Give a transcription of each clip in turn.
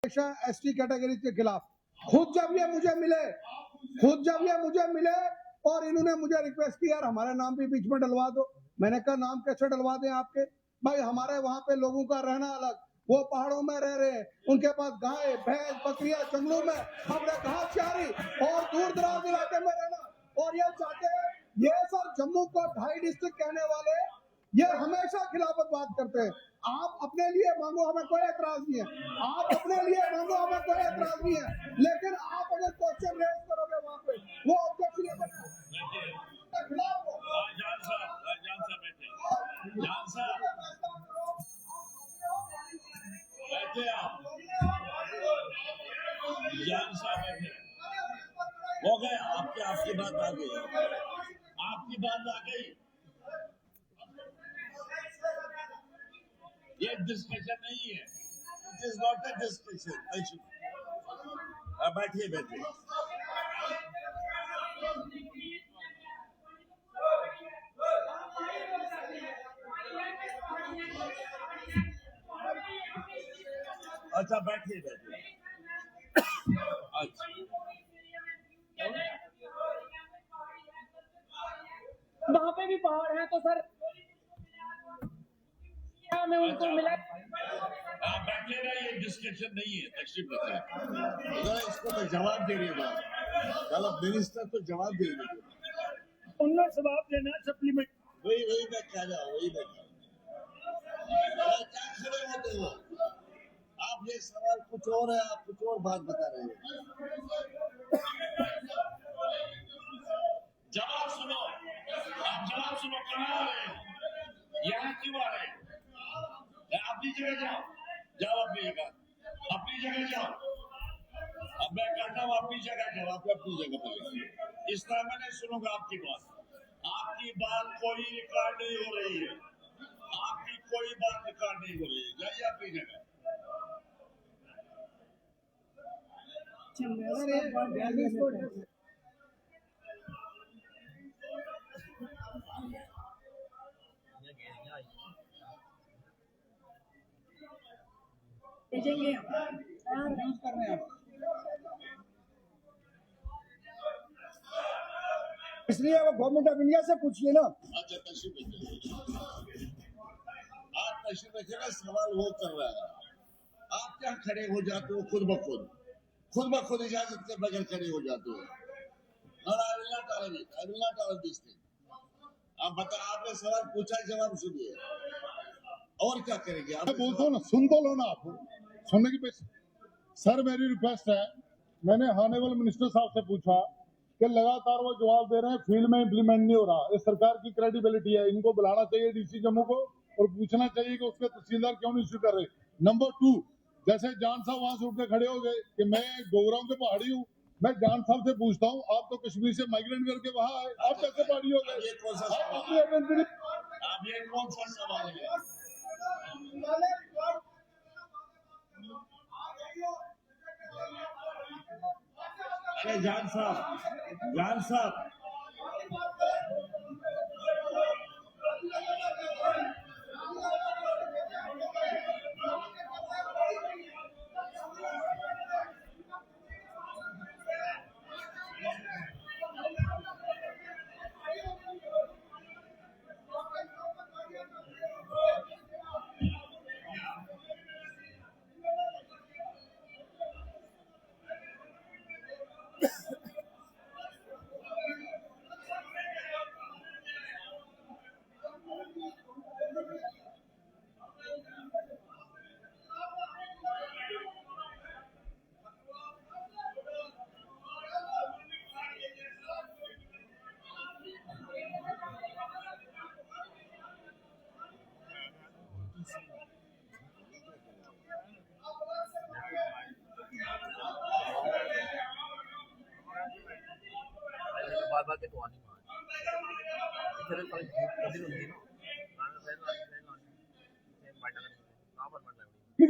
ST category के खिलाफ। खुद जब ये मुझे मिले और इन्होंने मुझे रिक्वेस्ट की यार हमारे नाम भी बीच में डलवा दो। मैंने कहा नाम कैसे डलवा दें आपके, भाई हमारे वहां पे लोगों का रहना अलग, वो पहाड़ों में रह रहे हैं, उनके पास गाय भैंस बकरियां जंगलों में, हमने घास चारी और दूर दराज इलाके में रहना, और ये चाहते हैं ये सर जम्मू को 2.5 डिस्ट्रिक्ट कहने वाले ये हमेशा खिलाफत बात करते हैं। आप अपने लिए मांगो, हमें कोई एतराज नहीं है, आप अपने लिए मांगो, हमें कोई एतराज नहीं है, लेकिन आप अगर क्वेश्चन रेज करोगे वहां पे वो ऑब्जेक्शन हो गए। आपकी बात आ गई, आपकी बात आ गई। ये डिस्कशन नहीं है, it is not a discussion. बैठिए बैठिए। अच्छा बैठिए बैठिए। अच्छा वहाँ पे भी पहाड़ है तो सर क्या मैं उनको मिला। आप बैठे ना, ये डिस्कशन नहीं है, तशरीफ रखिए। इसको तो जवाब दे रही बात, चलो मिनिस्टर तो जवाब दे रही है, उन्होंने जवाब देना सप्लीमेंट। वही मैं कह रहा हूँ, वही मैं कह रहा हूँ। क्या खड़े होते हो आप? ये सवाल कुछ और है, आप कुछ और बात बता रहे हो। जवाब सुनो, आप जवाब सुनो। कहाँ आ रहे हो, यहाँ क्यों आ रहे हो? अपनी जगह जाओ, जाओ अपनी जगह जाओ। अब मैं कहता हूँ अपनी जगह जाओ, आप अपनी जगह पर। इस तरह मैं नहीं सुनूंगा आपकी बात कोई रिकॉर्ड नहीं हो रही है, आपकी कोई बात रिकॉर्ड नहीं हो रही है। जाइए अपनी जगह। भेजेंगे यूज कर रहे हैं, इसलिए वो गवर्नमेंट ऑफ इंडिया से पूछिए ना। अच्छा तशरीफ रखिए, आप तशरीफ रखिएगा। सवाल वो कर रहा है, आप क्या खड़े हो जाते हो खुद ब खुद इजाजत के बगैर खड़े हो जाते हो। और आप बता, आपने सवाल पूछा, जवाब सुनिए, और क्या करेंगे आप? बोलता हूँ ना, सुन तो लो ना, आप सुनने की पेश। सर मेरी रिक्वेस्ट है, मैंने हानेबल मिनिस्टर साहब से पूछा कि लगातार वो जवाब दे रहे हैं फील्ड में इम्प्लीमेंट नहीं हो रहा, ये सरकार की क्रेडिबिलिटी है, इनको बुलाना चाहिए डीसी जम्मू को और पूछना चाहिए कि उसके तहसीलदार क्यों नहीं इश्यू कर रहे। नंबर 2, जैसे जान साहब वहां से उठ के खड़े हो गए कि मैं गोगराओं के पहाड़ी हूँ, मैं जान साहब से पूछता हूँ आप तो कश्मीर से माइग्रेट करके वहां आए, आप कैसे पहाड़ी हो गए? ये कौन सा सवाल है? अरे जान साहब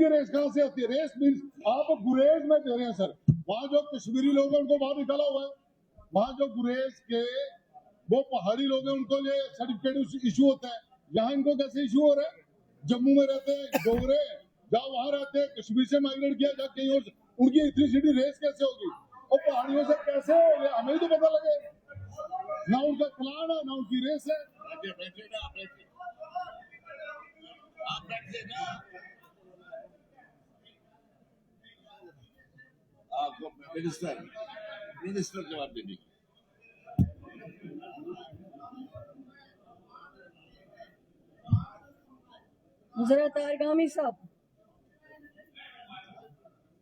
रेस कहाँ से होती है? रेस मीन्स आप गुरेज में दे रहे हैं सर। वहाँ जो कश्मीरी लोग हैं उनको बाहर निकाला हुआ है, वहाँ जो गुरेज के वो पहाड़ी लोग हैं उनको ये सर्टिफिकेट इशू होता है, यहाँ इनको कैसे इशू हो रहा है? जम्मू में रहते हैं डोगरे, जहाँ वहां रहते हैं कश्मीर से माइग्रेट किया जा कहीं और से, उनकी इतनी सीधी रेस कैसे होगी और पहाड़ियों से कैसे हो गया हमें तो पता लगे ना उनका प्लान है ना उनकी रेस है। बैठिए बैठिए ना आप बैठिए ना आपको मिनिस्टर जवाब देंगे। मुजरत तारगामी साहब,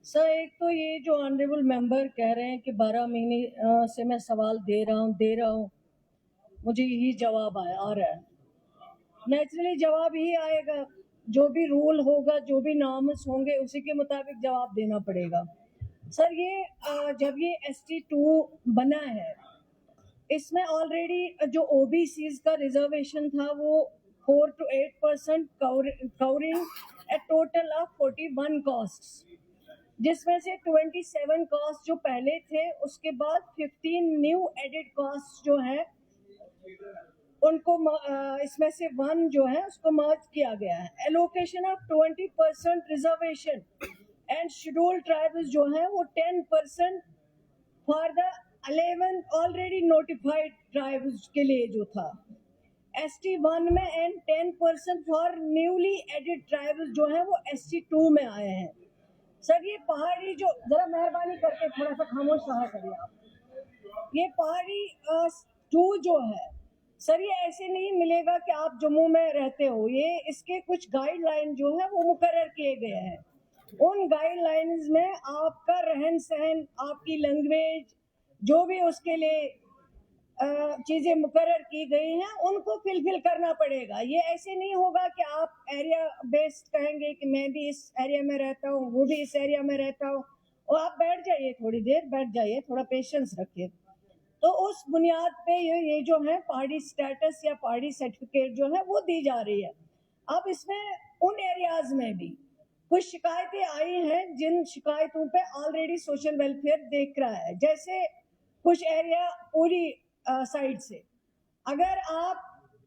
सर एक तो ये जो ऑनरेबल मेंबर कह रहे हैं कि 12 महीने से मैं सवाल दे रहा हूँ, मुझे यही जवाब आ रहा है। नेचुरली जवाब यही आएगा, जो भी रूल होगा, जो भी नॉर्म्स होंगे, उसी के मुताबिक जवाब देना पड़ेगा। सर ये जब ये ST2 बना है, इसमें ऑलरेडी जो OBCs का रिजर्वेशन था वो 4 to 8% covering A total of 41 costs, जिसमें से 27 कॉस्ट जो पहले थे, उसके बाद 15 न्यू एडेड कॉस्ट जो है उनको इसमें से 1 जो है उसको मर्ज किया गया है। Allocation of 20% reservation and scheduled tribes जो है वो 10% for the 11 already notified tribes के लिए जो था ST1 में, and 10% for newly added tribes जो है वो ST2 में आए हैं। सर ये पहाड़ी जो, जरा मेहरबानी करके थोड़ा सा खामोश रहा करिए आप। ये पहाड़ी 2 जो है सर, ये ऐसे नहीं मिलेगा कि आप जम्मू में रहते हो, ये इसके कुछ गाइडलाइन जो है वो मुकर्रर किए गए हैं। उन गाइडलाइंस में आपका रहन सहन, आपकी लैंग्वेज, जो भी उसके लिए चीज़ें मुकर्रर की गई हैं, उनको फिलफिल करना पड़ेगा। ये ऐसे नहीं होगा कि आप एरिया बेस्ड कहेंगे कि मैं भी इस एरिया में रहता हूँ, वो भी इस एरिया में रहता हूँ, और आप बैठ जाइए, थोड़ी देर बैठ जाइए, थोड़ा पेशेंस रखिए। तो उस बुनियाद पे ये जो है पहाड़ी स्टेटस या पहाड़ी सर्टिफिकेट जो है वो दी जा रही है। अब इसमें उन एरियाज में भी कुछ शिकायतें आई हैं, जिन शिकायतों पे ऑलरेडी सोशल वेलफेयर देख रहा है। जैसे कुछ एरिया पूरी साइड से, अगर आप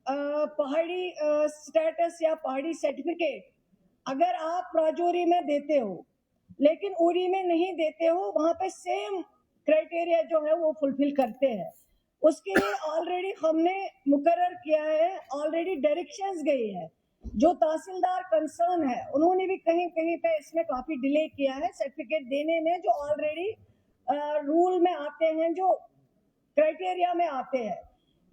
पहाड़ी स्टेटस या पहाड़ी सर्टिफिकेट अगर आप राजौरी में देते हो लेकिन उरी में नहीं देते हो, वहाँ पे सेम क्राइटेरिया जो है वो फुलफिल करते हैं। उसके लिए ऑलरेडी हमने मुकर्रर किया है, ऑलरेडी डायरेक्शंस गई है। जो तहसीलदार कंसर्न है उन्होंने भी कहीं कहीं पे इसमें काफ़ी डिले किया है सर्टिफिकेट देने में, जो ऑलरेडी रूल में आते हैं, जो क्राइटेरिया में आते हैं।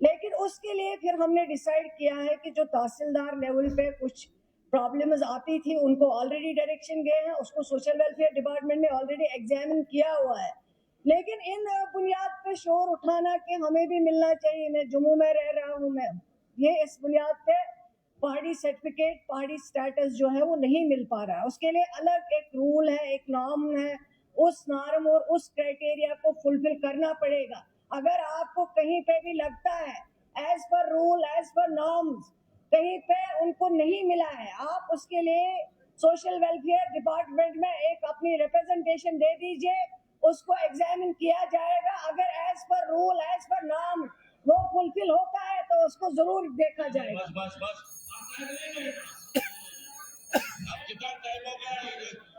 लेकिन उसके लिए फिर हमने डिसाइड किया है कि जो तहसीलदार लेवल पे कुछ प्रॉब्लम्स आती थी, उनको ऑलरेडी डायरेक्शन गए हैं, उसको सोशल वेलफेयर डिपार्टमेंट ने ऑलरेडी एग्जामिन किया हुआ है। लेकिन इन बुनियाद पे शोर उठाना कि हमें भी मिलना चाहिए, मैं जम्मू में रह रहा हूँ, मैं ये इस बुनियाद पे पहाड़ी सर्टिफिकेट, पहाड़ी स्टेटस जो है वो नहीं मिल पा रहा है। उसके लिए अलग एक रूल है, एक नॉर्म है, उस नॉर्म और उस क्राइटेरिया को फुलफिल करना पड़ेगा। अगर आपको कहीं पे भी लगता है एज पर रूल, एज पर नॉर्म्स कहीं पे उनको नहीं मिला है, आप उसके लिए सोशल वेलफेयर डिपार्टमेंट में एक अपनी रिप्रेजेंटेशन दे दीजिए, उसको एग्जामिन किया जाएगा। अगर as per rule, as per norm वो फुलफिल होता है तो उसको जरूर देखा जाएगा। बस अब कितना टाइम हो गया?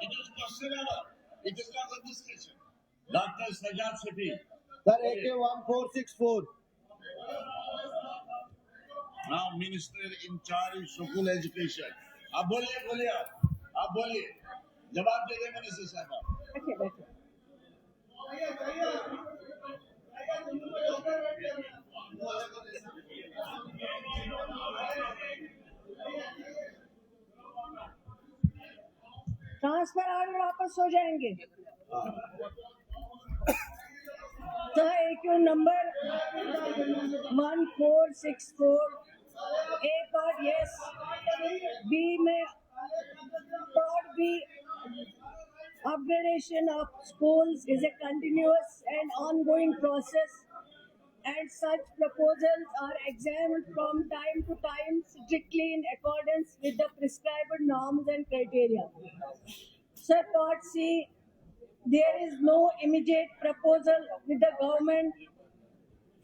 It is question hour, it is not a discussion. Doctor Sajad Shafi sir AK 1464। Now minister in charge school education. आप बोलिए आप बोलिए, जवाब दे दे मिनिस्टर साहब। ट्रांसफर आर्डर वापस हो जाएंगे। तो AQ number 1464 A part yes, B में part B, upgradation of schools is a continuous and ongoing process, and such proposals are examined from time to time strictly in accordance with the prescribed norms and criteria. Sir, part C, there is no immediate proposal with the government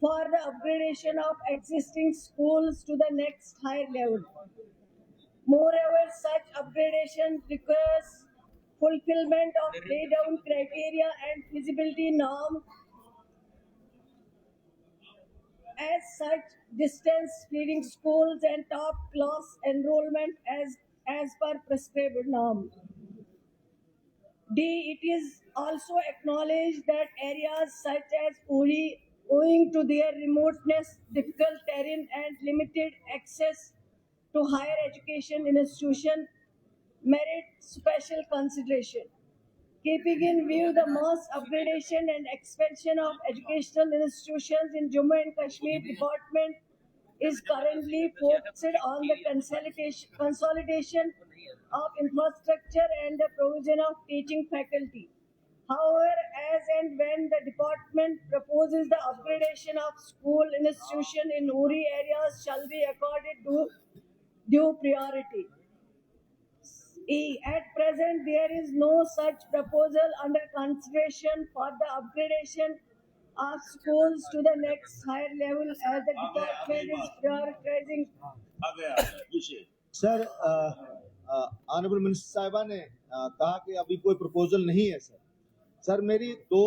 for the upgradation of existing schools to the next higher level. Moreover, such upgradation requires fulfillment of laid down criteria and feasibility norm. As such, distance feeding schools and top class enrollment as per prescribed norm. D. It is also acknowledged that areas such as Uri, owing to their remoteness, difficult terrain, and limited access to higher education institution, merit special consideration. Keeping in view the mass upgradation and expansion of educational institutions in Jammu and Kashmir Department is currently focused on the consolidation of infrastructure and the provision of teaching faculty. However, as and when the department proposes the upgradation of school institution in Uri areas shall be accorded due priority. E. At present, there is no such proposal under consideration for the upgradation of schools to the next higher level as the department is prioritizing. पूछिए। Sir honourable minister साहिबा ने कहा कि अभी कोई proposal नहीं है sir मेरी दो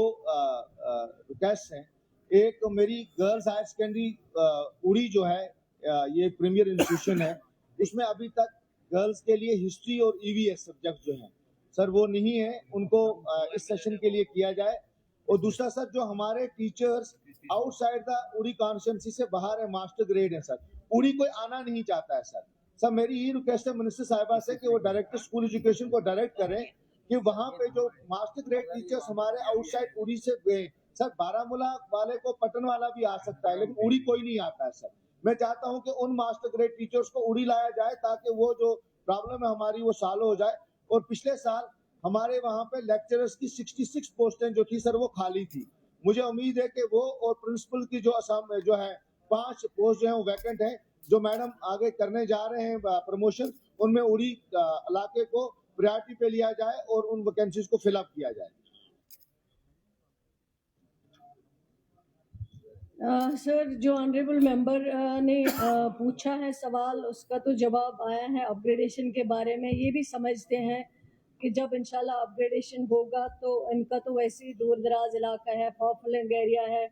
रिक्वेस्ट हैं। एक मेरी गर्ल्स हायर सेकेंडरी उड़ी जो है ये प्रीमियर इंस्टीट्यूशन है, उसमें अभी तक गर्ल्स के लिए हिस्ट्री और ईवीएस सब्जेक्ट जो हैं सर वो नहीं है, उनको इस सेशन के लिए किया जाए। और दूसरा सर जो हमारे टीचर्स आउटसाइड द उड़ी कॉन्स्टिट्यूंसी से बाहर है, मास्टर ग्रेड है सर, उड़ी कोई आना नहीं चाहता है सर मेरी ये रिक्वेस्ट है मिनिस्टर साहिबा से कि वो डायरेक्टर स्कूल एजुकेशन को डायरेक्ट करें कि वहाँ पे जो मास्टर ग्रेड टीचर्स हमारे आउटसाइड उड़ी से गए सर, बारामूला वाले को पटन वाला भी आ सकता है लेकिन उड़ी कोई नहीं आता है सर। मैं चाहता हूं कि उन मास्टर ग्रेड टीचर्स को उड़ी लाया जाए ताकि वो जो प्रॉब्लम है हमारी वो सॉल्व हो जाए। और पिछले साल हमारे वहां पे लेक्चरर्स की 66 पोस्टें जो थी सर वो खाली थी। मुझे उम्मीद है कि वो और प्रिंसिपल की जो असम जो है 5 पोस्ट जो है वो वैकेंट है, जो मैडम आगे करने जा रहे हैं प्रमोशन, उनमें उड़ी इलाके को प्रायोरिटी पे लिया जाए और उन वैकेंसीज को फिलअप किया जाए। सर जो ऑनरेबल मेंबर ने पूछा है सवाल, उसका तो जवाब आया है। अपग्रेडेशन के बारे में ये भी समझते हैं कि जब इंशाल्लाह अपग्रेडेशन होगा तो इनका तो वैसे ही दूर दराज इलाका है, फॉरफ्लंग एरिया है,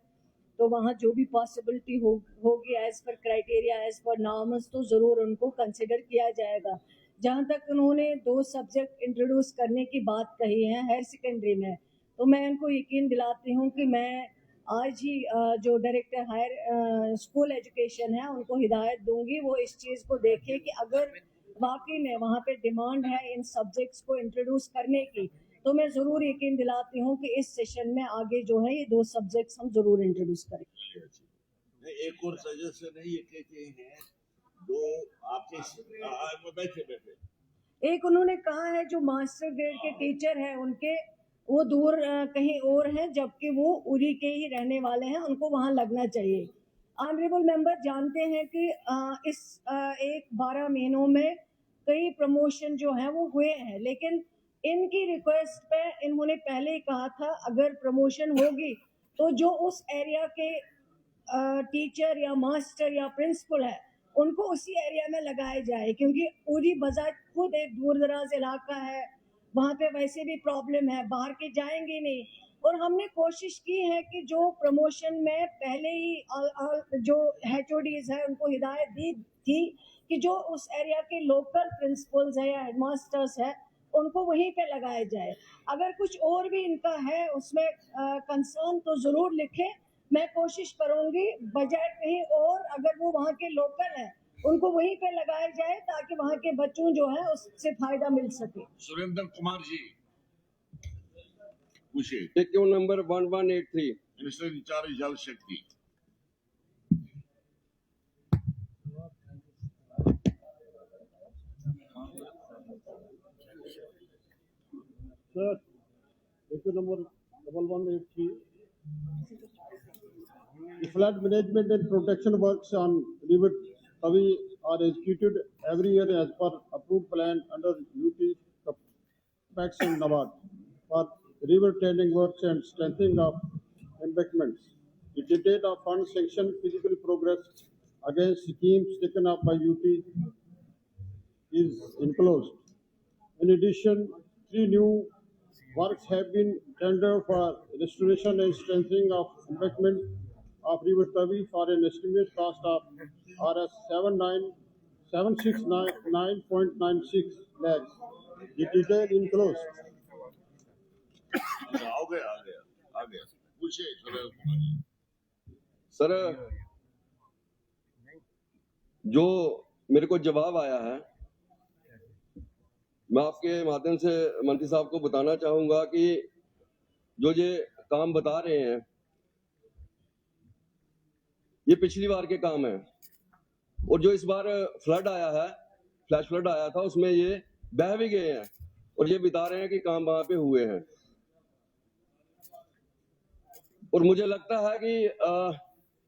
तो वहाँ जो भी पॉसिबिलिटी होगी as per criteria as per norms तो ज़रूर उनको कंसिडर किया जाएगा। जहाँ तक उन्होंने 2 सब्जेक्ट इंट्रोड्यूस करने की बात कही है हायर सेकेंडरी में, तो मैं उनको यकीन दिलाती हूँ कि मैं आज ही जो डायरेक्टर हायर स्कूल एजुकेशन है उनको हिदायत दूंगी, वो इस चीज़ को देखें कि अगर वाकई में वहाँ पे डिमांड है इन सब्जेक्ट्स को इंट्रोड्यूस करने की, तो मैं ज़रूर यकीन दिलाती हूँ कि इस सेशन में आगे जो है ये 2 सब्जेक्ट्स हम ज़रूर इंट्रोड्यूस करेंगे। एक और सजेशन है, ये कहते हैं दो आपके बैठे एक उन्होंने कहा है जो मास्टर ग्रेड के टीचर हैं उनके वो दूर कहीं और हैं, जबकि वो उरी के ही रहने वाले हैं, उनको वहाँ लगना चाहिए। ऑनरेबल मेंबर जानते हैं कि इस 12 महीनों में कई प्रमोशन जो हैं वो हुए हैं, लेकिन इनकी रिक्वेस्ट पे इन्होंने पहले ही कहा था अगर प्रमोशन होगी तो जो उस एरिया के टीचर या मास्टर या प्रिंसिपल है उनको उसी एरिया में लगाया जाए, क्योंकि उरी बाजार खुद एक दूर दराज इलाका है, वहाँ पे वैसे भी प्रॉब्लम है, बाहर के जाएंगे नहीं। और हमने कोशिश की है कि जो प्रमोशन में पहले ही जो HODs है उनको हिदायत दी थी कि जो उस एरिया के लोकल प्रिंसिपल्स है या हेडमास्टर्स है उनको वहीं पे लगाया जाए। अगर कुछ और भी इनका है उसमें कंसर्न तो ज़रूर लिखें, मैं कोशिश करूँगी बजाय कहीं और अगर वो वहाँ के लोकल हैं उनको वहीं पे लगाया जाए ताकि वहाँ के बच्चों जो है उससे फायदा मिल सके। सुरेंद्र कुमार जी पूछिए। टिक्यू नंबर 1183 मिनिस्टर इंचार्ज जल शक्ति। Sir, issue number 1183. The flood management and protection works on River Tavi are executed every year as per approved plan under UT Capex and NABARD for river training works and strengthening of embankments. The detail of funds sanctioned physically progress against schemes taken up by UT is enclosed. In addition, 3 new works have been tendered for restoration and strengthening of embankment of River Tavi for an estimated cost of Rs 769.96 lakhs. The detail enclosed. आ गया पूछिए sir, जो मेरे को जवाब आया है, मैं आपके माध्यम से मंत्री साहब को बताना चाहूंगा कि जो ये काम बता रहे हैं, ये पिछली बार के काम है, और जो इस बार फ्लड आया है, फ्लैश फ्लड आया था, उसमें ये बह भी गए हैं, और ये बता रहे हैं कि काम वहां पे हुए हैं। और मुझे लगता है कि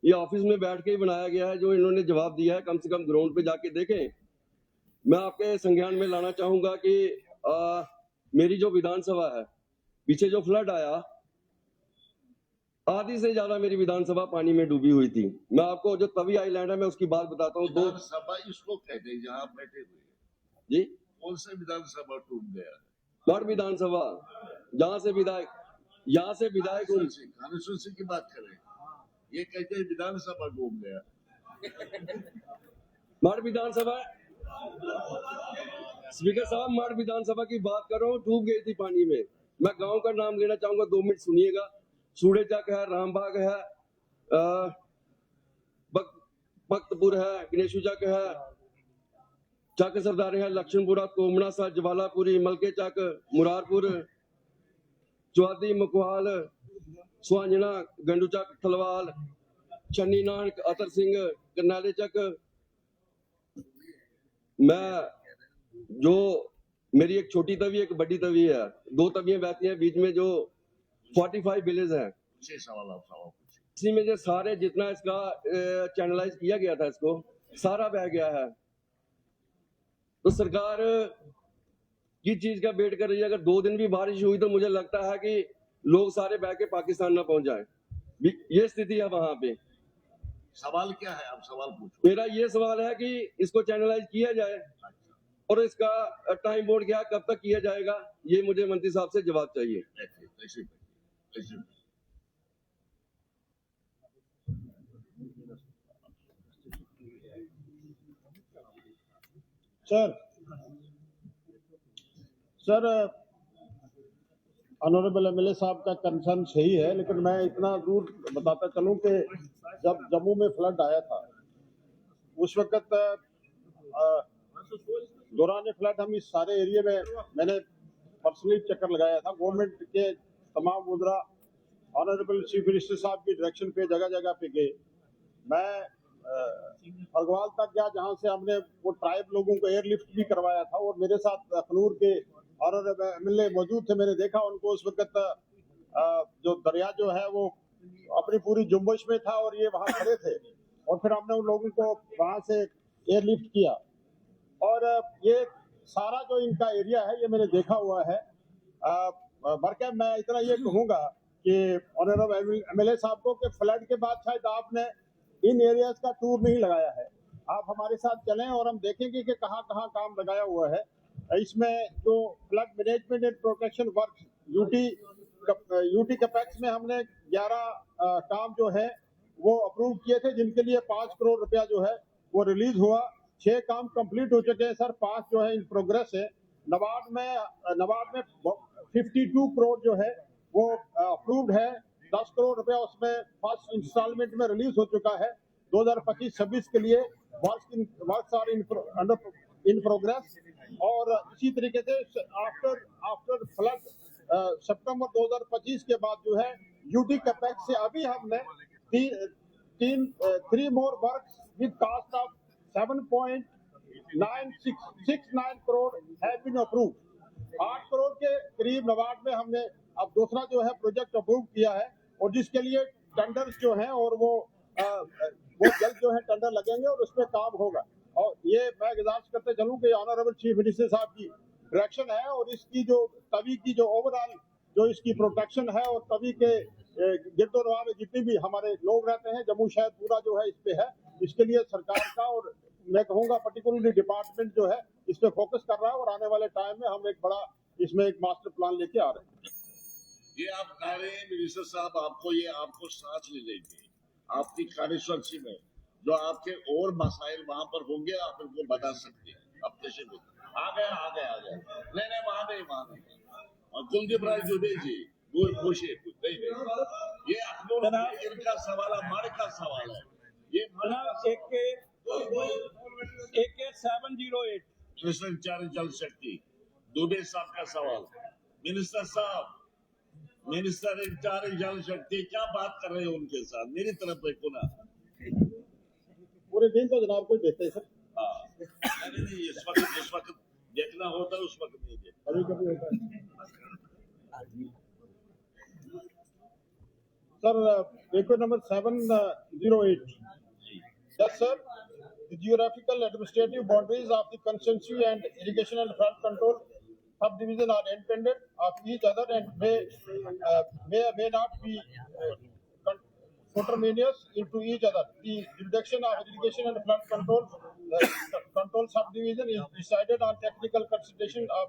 ये ऑफिस में बैठ के ही बनाया गया है। जो इन्होंने जवाब दिया है, कम से कम ग्राउंड पे जाके देखें। मैं आपके संज्ञान में लाना चाहूंगा कि मेरी जो विधानसभा है, पीछे जो फ्लड आया, आधी से ज्यादा मेरी विधानसभा पानी में डूबी हुई थी। मैं आपको जो तवी आइलैंड है, मैं उसकी बात बताता हूँ। विधानसभा इसको कहते हैं जहाँ आप बैठे हुए जी, कौन सा विधानसभा डूब गया? मठ विधानसभा, जहाँ से विधायक, यहाँ से विधायक कॉन्स्टिट्यूंसी की बात करें, ये कहते हैं विधानसभा डूब गया। मठ विधानसभा, स्पीकर साहब, मठ विधानसभा की बात कर रहा हूँ, डूब गई थी पानी में। मैं गांव का नाम लेना चाहूंगा, 2 मिनट सुनिएगा। सूड़े चक है, रामबाग है, भक्तपुर है, गणेशू चक है, चक सरदारे है, लक्ष्मणपुरा, कोमना सा, जवालापुरी, मलके चक, मुरारपुर, चौधरी, मकवाल, सुहांजना, गंडू चक, थलवाल, चन्नी नानक, अतर सिंह, करनाले चक। मैं जो मेरी एक छोटी तवी, एक बड़ी तवी है, 2 तवियां बहती हैं, बीच में जो 45 विलेज है। सवाल आप सवाल पूछिए। इसी में जो सारे जितना इसका चैनलाइज किया गया था, इसको सारा बह गया है। तो सरकार किस चीज का वेट कर रही है? अगर 2 दिन भी बारिश हुई तो मुझे लगता है कि लोग सारे बह के पाकिस्तान ना पहुंच जाए। ये स्थिति है वहां पे। सवाल क्या है? आप सवाल पूछो। मेरा ये सवाल है कि इसको चैनलाइज किया जाए, और इसका टाइम बोर्ड क्या, कब तक किया जाएगा, ये मुझे मंत्री साहब से जवाब चाहिए। सर, ऑनरेबल एमएलए साहब का कंसर्न सही है, लेकिन मैं इतना जरूर बताता चलूं कि जब जम्मू में फ्लड आया था, उस वक्त दौरान फ्लड हम इस सारे एरिया में मैंने पर्सनली चक्कर लगाया था। गवर्नमेंट के तमाम मुद्रा ऑनरेबल चीफ मिनिस्टर साहब की डायरेक्शन पे जगह जगह पे गए। मैं फगवाल तक गया, जहाँ से हमने वो ट्राइब लोगों को एयरलिफ्ट भी करवाया था, और मेरे साथ अखनूर के ऑनरेबल एमएलए मौजूद थे। मैंने देखा उनको उस वक्त जो दरिया जो है वो अपनी पूरी जुम्बश में था, और ये वहाँ खड़े थे, और फिर हमने उन लोगों को वहाँ से एयरलिफ्ट किया। और ये सारा जो इनका एरिया है, ये मैंने देखा हुआ है। बल्कि मैं इतना ये कहूँगा कि ऑनरेबल एमएलए साहब को कि फ्लड के बाद शायद आपने इन एरियाज का टूर नहीं लगाया है। आप हमारे साथ चलें और हम देखेंगे कि कहाँ कहाँ काम लगाया हुआ है। इसमें जो flood management and protection work UT capex में हमने 11 काम जो है वो अप्रूव किए थे, जिनके लिए 5 करोड़ रुपया जो है वो रिलीज हुआ। 6 काम कंप्लीट हो चुके हैं सर, 5 जो है इन प्रोग्रेस है। नबार्ड में 52 करोड़ जो है वो अप्रूव्ड है। 10 करोड़ रुपया उसमें फर्स्ट इंस्टॉलमेंट में रिलीज हो चुका है। 2025-26 के लिए वर्क्स आर इन प्रोग्रेस। और इसी तरीके से आफ्टर फ्लड सितंबर 2025 के बाद जो है यूटी कैपेक्स से अभी हमने 3 more works with cost of 7.9669 crore have been approved. 8 crore के करीब नबार्ड में हमने अब दूसरा जो है प्रोजेक्ट अप्रूव किया है, और जिसके लिए टेंडर्स जो हैं और वो जल्द जो है टेंडर लगेंगे और उसमें काम होगा। और ये मैं गुजारिश करते चलूं कि ऑनरेबल चीफ मिनिस्टर साहब की डायरेक्शन है, और इसकी जो तवी की जो ओवरऑल जो इसकी प्रोटेक्शन है, और तवी के गिरदोनवा में जितने भी हमारे लोग रहते हैं, जम्मू शहर पूरा जो है इस पे है। इसके लिए सरकार का और मैं कहूंगा पर्टिकुलरली डिपार्टमेंट जो है इस पे फोकस कर रहा है और आने वाले टाइम में हम एक बड़ा इसमें एक मास्टर प्लान लेके आ रहे हैं। ये आप कह रहे हैं मिनिस्टर साहब, आपको सांस ले लेंगे आपकी कार्यसूची में, जो आपके और मसाइल वहां पर होंगे आप इनको बता सकते हैं अपने से। आ गया नहीं वहां नहीं। और कुलदीप राय दुबे जी वो खुशी नहीं, ये अखनूर इनका सवाल है, हमारे का सवाल है। ये AK 708 मिनिस्टर इंचार्ज जल शक्ति दुबे साहब का सवाल। मिनिस्टर साहब, मिनिस्टर इंचार्ज जल शक्ति क्या बात कर रहे हैं उनके साथ, मेरी तरफ देखो ना। पूरे दिन तो जनाब कोई देखते हैं सर। नहीं, जिस वक्त देखना होता है उस वक्त नहीं देखता। कभी कभी होता है sir. Request number 708। Yes, sir. The geographical administrative boundaries of the constituency and irrigation and flood control subdivision are independent of each other and may not be conterminous into each other. The reduction of irrigation and flood control subdivision is decided on technical consideration of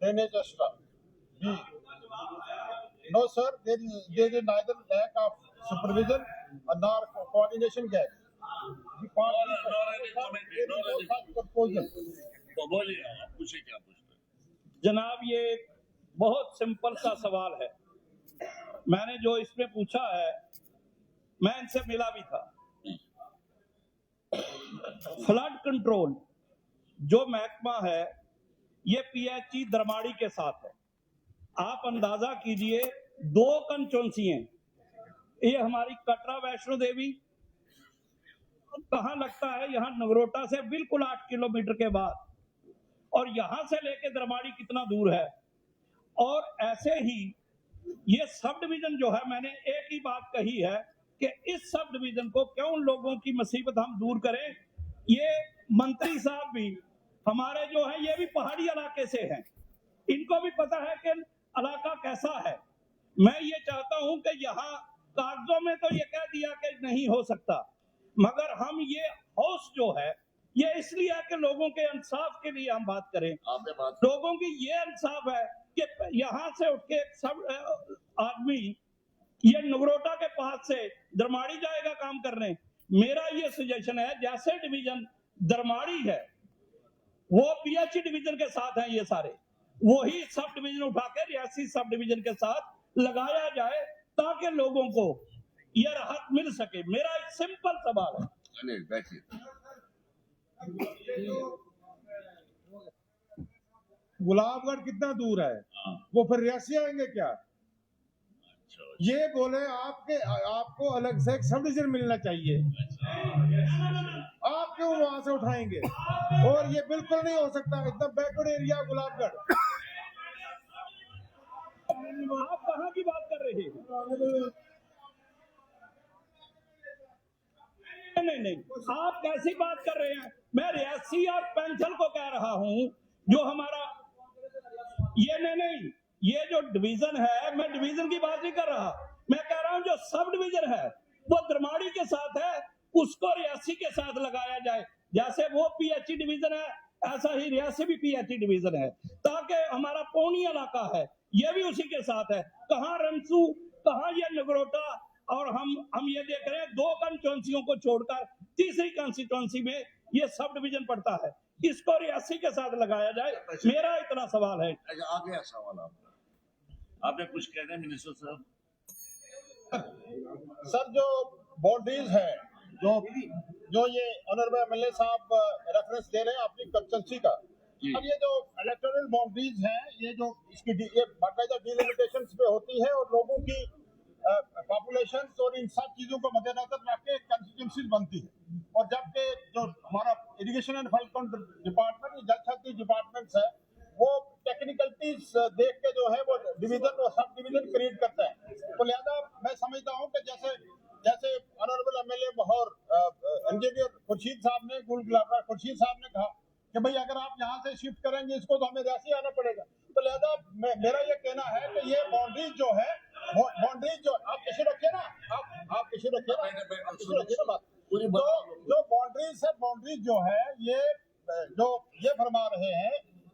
drainage extra. B. No, sir. There is neither lack of supervision nor coordination gap. तो बोलिए आप पूछे क्या पूछते हैं? जनाब ये एक बहुत सिंपल सा सवाल है। मैंने जो इसमें पूछा है मैं इनसे मिला भी था। फ्लड कंट्रोल जो महकमा है ये PHE दरमाड़ी के साथ है। आप अंदाजा कीजिए 2 कंस्टिट्यूएंसी, ये हमारी कटरा वैष्णो देवी कहाँ लगता है, यहाँ नगरोटा से बिल्कुल 8 किलोमीटर के बाद, और यहां से लेके दरमाड़ी कितना दूर है। और ऐसे ही ये सब डिवीजन जो है, मैंने एक ही बात कही है कि इस सब डिवीजन को क्यों लोगों की मुसीबत हम दूर करें। ये मंत्री साहब भी हमारे जो है ये भी पहाड़ी इलाके से हैं, इनको भी पता है कि इलाका कैसा है। मैं ये चाहता हूं कि यहाँ कागजों में तो ये कह दिया कि नहीं हो सकता, मगर हम ये हाउस जो है ये इसलिए है कि लोगों के इंसाफ के लिए हम बात करें। लोगों की ये इंसाफ है कि यहाँ से उठ के सब आदमी ये नगरोटा के पास से दरमाड़ी जाएगा काम करने। मेरा ये सजेशन है, जैसे डिवीजन दरमाड़ी है वो PHE डिवीजन के साथ है, ये सारे वही सब डिवीजन उठा के रियासी सब डिवीजन के साथ लगाया जाए ताकि लोगों को यह राहत मिल सके। मेरा एक सिंपल सवाल है। गुलाबगढ़ कितना दूर है, वो फिर रियासी आएंगे क्या? ये बोले आपको अलग से एक सब डिवीजन मिलना चाहिए, आप क्यों वहां से उठाएंगे? और ये बिल्कुल नहीं हो सकता, इतना बैकवर्ड एरिया गुलाबगढ़। आप कहाँ की बात कर रहे हैं? नहीं, आप कैसी बात कर रहे हैं? मैं रियासी और पेंसिल को कह रहा हूं जो हमारा ये नहीं, ये जो डिवीजन है, मैं डिवीजन की बात नहीं कर रहा, मैं कह रहा हूं जो सब डिवीजन है वो दरमाड़ी के साथ है, उसको रियासी के साथ लगाया जाए। जैसे वो PHE डिवीजन है ऐसा ही रियासी भी PHE डिवीजन है, ताकि हमारा पौनी इलाका है ये भी उसी के साथ है। कहाँ रंसू, कहाँ ये नगरोटा, और हम ये देख रहे हैं 2 कंस्टिट्यूएंसियों को छोड़कर तीसरी कंस्टिट्यूएंसी में ये सब डिवीजन पड़ता है, इसको रियासी के साथ लगाया जाए। मेरा इतना सवाल है। आ गया सवाल आपने कुछ कहना है मिनिस्टर साहब? सर जो बाउंड्रीज है, जो ये ऑनरेबल MLA साहब रेफरेंस दे रहे हैं अपनी कंस्टिट्यूएंसी का, अब ये जो इलेक्टोरल बाउंड्रीज हैं ये जो इसकी ये बाकायदा डिलिमिटेशंस पे होती है और लोगों की पॉपुलेशन और इन सब चीजों को मद्देनजर रख के कंस्टिट्यूएंसी बनती है। और जबकि जो हमारा इरिगेशन एंड फ्लड डिपार्टमेंट, जल शक्ति डिपार्टमेंट्स है, वो टेक्निकलिटीज देख के जो है वो डिवीजन और सब डिवीजन क्रिएट करता है। तो लिहाजा मैं समझता हूँ कि जैसे ऑनरेबल MLA और इंजीनियर खुर्शीद साहब ने कहा कि भाई अगर आप यहाँ से शिफ्ट करेंगे इसको तो हमें रियासी आना पड़ेगा। तो लिहाजा मेरा ये कहना है कि ये बाउंड्रीज जो है, बाउंड्रीज जो आप किसी रखिए ना, आप किसी रखिए ना बात, पूरी तो बात जो बाउंड्रीज जो है ये फरमा रहे हैं,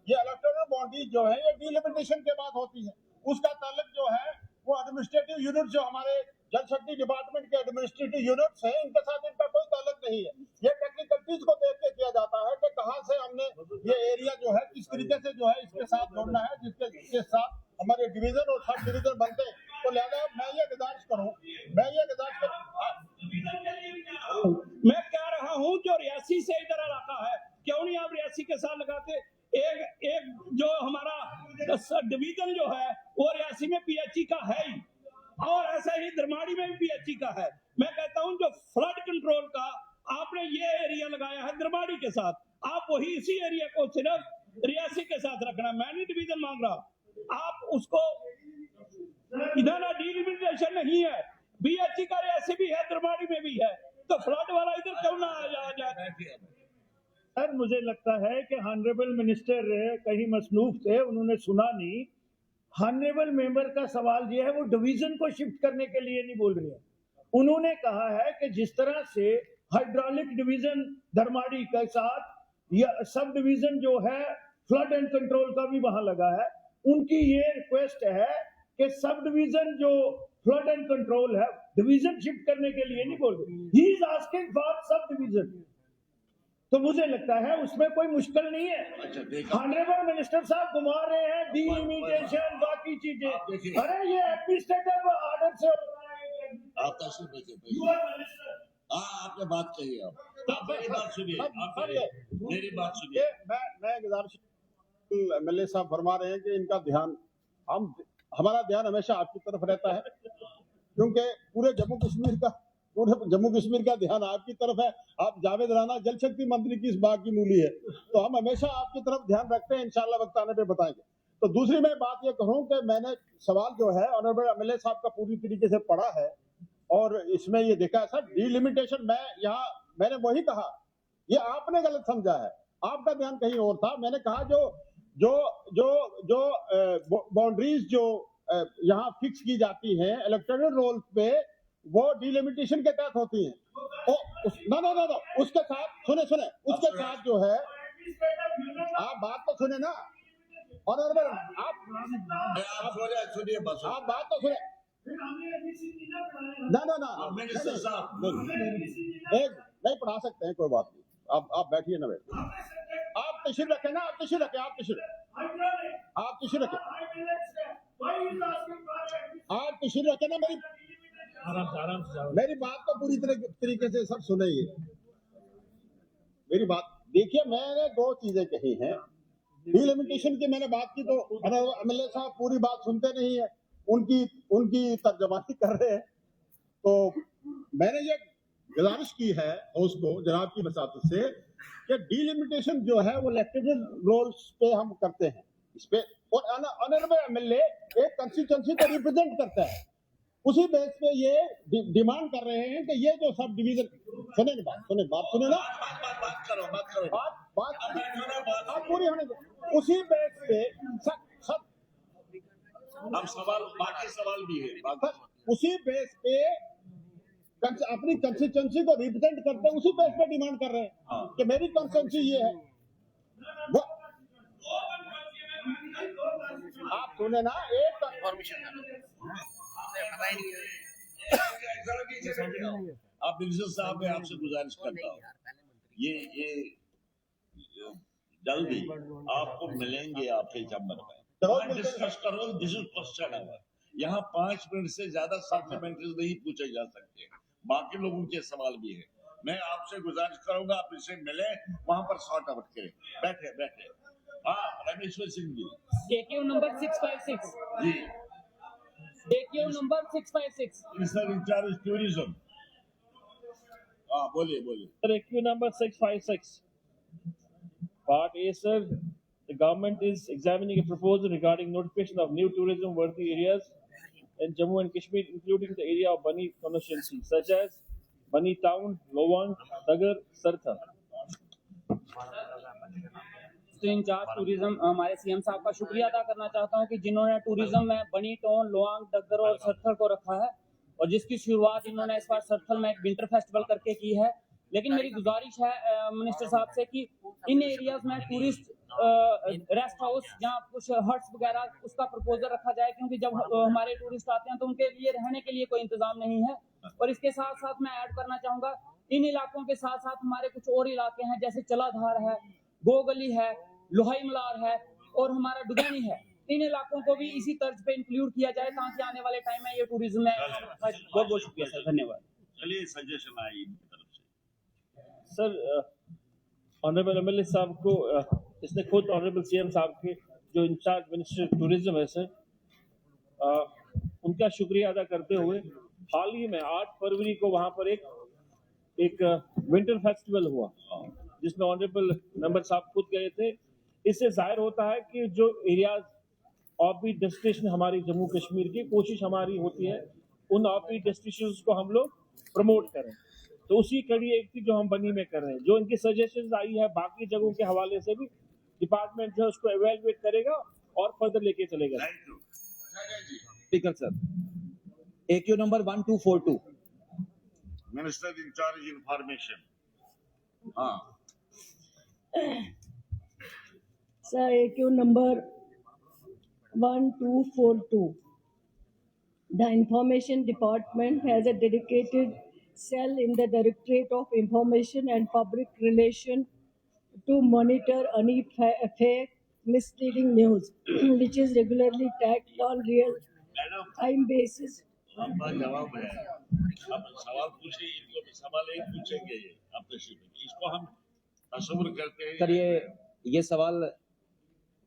ये इलेक्टोरल बाउंड्रीज जो है ये डिलिमिटेशन के बाद होती है। उसका ताल्लुक जो है वो एडमिनिस्ट्रेटिव यूनिट जो हमारे जल शक्ति डिपार्टमेंट के एडमिनिस्ट्रेटिव यूनिट्स हैं, इनके साथ इनका कोई ताल्लुक नहीं है। ये टेक्निकलिटीज को देख के किया जाता है कि कहाँ से हमने ये एरिया जो है किस तरीके से जो है इसके साथ जोड़ना है, जिसके साथ हमारे डिवीजन और सब डिवीजन बनते हैं। तो लिहाजा मैं ये गुजारिश करूँ मैं कह रहा हूं जो रियासी से इधर इलाका है, क्यों नहीं आप रियासी के साथ लगाते? एक जो हमारा डिवीजन जो है वो रियासी में पीएचई का है ही, और ऐसा ही धर्माड़ी में भी पीएचई का है। मैं कहता हूं जो फ्लड कंट्रोल का आपने ये एरिया लगाया है धर्माड़ी के साथ, आप वही इसी एरिया को सिर्फ रियासी के साथ रखना। मैं नहीं डिवीजन मांग रहा, आप उसको इधर डिलिमिटेशन नहीं है, बीएचई का रियासी भी है धर्माड़ी में भी है, तो फ्लड वाला इधर क्यों ना आ जाए? सर मुझे लगता है कि हॉनरेबल मिनिस्टर कहीं मसरूफ थे, उन्होंने सुना नहीं। हॉनरेबल मेंबर का सवाल ये है, वो डिवीजन को शिफ्ट करने के लिए नहीं बोल रहे हैं। उन्होंने कहा है कि जिस तरह से हाइड्रोलिक डिवीजन धर्माड़ी के साथ या सब डिवीजन जो है फ्लड एंड कंट्रोल का भी वहां लगा है, उनकी ये रिक्वेस्ट है कि सब डिवीजन जो फ्लड एंड कंट्रोल है डिवीजन शिफ्ट करने के लिए नहीं बोल रहे, he is asking for sub division. तो मुझे लगता है उसमें कोई मुश्किल नहीं है। अच्छा देखा, ऑनरेबल मिनिस्टर साहब घुमा रहे हैं डिलिमिटेशन बाकी चीजें, अरे ये एडमिनिस्ट्रेटिव ऑर्डर से हो रहा है। आप तशरीफ रखिए। You are minister. हाँ, आपने बात कही है। आप मेरी बात सुनिए, आप मेरी बात सुनिए। ये मैं गुजारिश एमएलए साहब फरमा रहे हैं कि इनका ध्यान हमारा ध्यान हमेशा आपकी तरफ रहता है, क्योंकि पूरे जम्मू कश्मीर का ध्यान आपकी तरफ है। आप जावेद राणा जल शक्ति मंत्री की इस बात की मूली है, तो हम हमेशा आपकी तरफ ध्यान रखते हैं, इंशाल्लाह वक्त आने पे बताएंगे। तो दूसरी मैं बात ये कहूँ कि मैंने सवाल जो है ऑनरेबल एमएलए साहब का पूरी तरीके से पढ़ा है और इसमें ये देखा है सर डिलिमिटेशन, मैंने वही कहा, ये आपने गलत समझा है, आपका ध्यान कहीं और था। मैंने कहा जो बाउंड्रीज जो यहाँ फिक्स की जाती हैं इलेक्टोरल रोल पे, वो डिलिमिटेशन के तहत होती हैं। ना उसके साथ सुने उसके साथ जो है, आप बात तो सुने ना ऑनरेबल, सुनिए बस, आप बात तो सुने ना मिनिस्टर साहब एक नहीं पढ़ा सकते हैं, कोई बात नहीं, आप बैठिए ना, आप तशरीफ रखें ना, आप तशरीफ रखें, आप तशरीफ रखें ना। मेरी बात तो पूरी तरीके से सब सुनेंगे। मेरी बात देखिए, मैंने दो चीजें कही हैं। डिलिमिटेशन की मैंने बात की तो एमएलए साहब पूरी बात सुनते नहीं है, उनकी तर्जमानी कर रहे हैं। तो मैंने ये गुजारिश की है हाउस को जनाब की वसातत से कि डिलिमिटेशन जो है वो इलेक्टेड रोल्स पे हम करते हैं इस पे, और ऑनरेबल एमएलए एक कंस्टिट्यूएंसी को रिप्रेजेंट करता है, उसी बेस पे ये डिमांड कर रहे हैं कि ये जो सब डिवीजन बात सुने ना, बात पूरी होने दो, उसी बेस पे सब हम सवाल, बाकी सवाल भी है, उसी बेस पे अपनी कंस्टिट्यूएंसी को रिप्रेजेंट करते हैं, उसी बेस पे डिमांड कर रहे हैं कि मेरी कंस्टिट्यूएंसी ये है। वो आप सुने ना, एक आप मिनिस्टर साहब मैं आपसे गुजारिश करता हूँ, ये जल्दी आपको मिलेंगे आपके चैम्बर में, डिस्कस करो, दिस इज क्वेश्चन आवर। यहाँ 5 मिनट से ज्यादा सप्लीमेंट्री नहीं पूछे जा सकते, बाकी लोगों के सवाल भी है। मैं आपसे गुजारिश करूंगा आप इसे मिले, वहां पर सॉर्ट आउट करें। बैठे हाँ, रमेश्वर सिंह जी, AQ नंबर 656 जी, AQ number 656 minister in charge tourism. हाँ बोलिए। Sir, AQ number 656. Part A, sir, the government is examining a proposal regarding notification of new tourism-worthy areas in Jammu and Kashmir, including the area of Bani constituency, such as Bani Town, Lowang, Dagar, Sartha. In charge tourism हमारे CM साहब का शुक्रिया अदा करना चाहता हूं कि जिन्होंने टूरिज्म में बनी टाउन, लोआंग, डग्गर और सरथर को रखा है। और जिसकी शुरुआत इन्होंने इस बार सरथल में एक विंटर फेस्टिवल करके की है। लेकिन मेरी गुजारिश है मिनिस्टर साहब से कि इन एरियाज में टूरिस्ट रेस्ट हाउस जहाँ कुछ हट्स वगैरह उसका प्रपोजल रखा जाए, क्योंकि जब हमारे टूरिस्ट आते हैं तो उनके लिए रहने के लिए कोई इंतजाम नहीं है। और इसके साथ साथ मैं ऐड करना चाहूंगा, इन इलाकों के साथ साथ हमारे कुछ और इलाके हैं जैसे चलाधार है, गोगली है, लोहाई मलार है और हमारा डुगैनी है। इन इलाकों को भी इसी तर्ज पे इंक्लूड किया जाए ताकि आने वाले टाइम में ये टूरिज्म में बहुत बहुत शुक्रिया सर, धन्यवाद। चलिए सजेशन आई इनकी तरफ से। सर ऑनरेबल एमएलए साहब को इसने खुद ऑनरेबल सीएम साहब के जो इंचार्ज मिनिस्टर टूरिज्म है सर, उनका शुक्रिया अदा करते हुए हाल ही में 8 फरवरी को वहां पर एक विंटर फेस्टिवल हुआ जिसमें ऑनरेबल मेंबर साहब खुद गए थे। इससे जाहिर होता है कि जो एरियाज ऑफबीट डेस्टिनेशन हमारी जम्मू कश्मीर की कोशिश हमारी होती है उन ऑफबीट डेस्टिनेशंस को हम लोग प्रमोट करें। तो उसी कड़ी एक थी जो हम बनी में कर रहे हैं। जो इनकी सजेशंस आई है बाकी जगहों के हवाले से भी डिपार्टमेंट जो है उसको एवेलुएट करेगा और फर्दर लेके चलेगा। Speaker sir, AQ number 1242 minister in charge information. Sir, AQ number 1242. The Information Department has a dedicated cell in the Directorate of Information and Public Relations to monitor any fake, misleading news, which is regularly tagged on real-time basis. आपका जवाब है। अब सवाल पूछे, इनको सवाल एक पूछेंगे ये आपके शिविर, इसको हम तस्वीर करते हैं। सर ये सवाल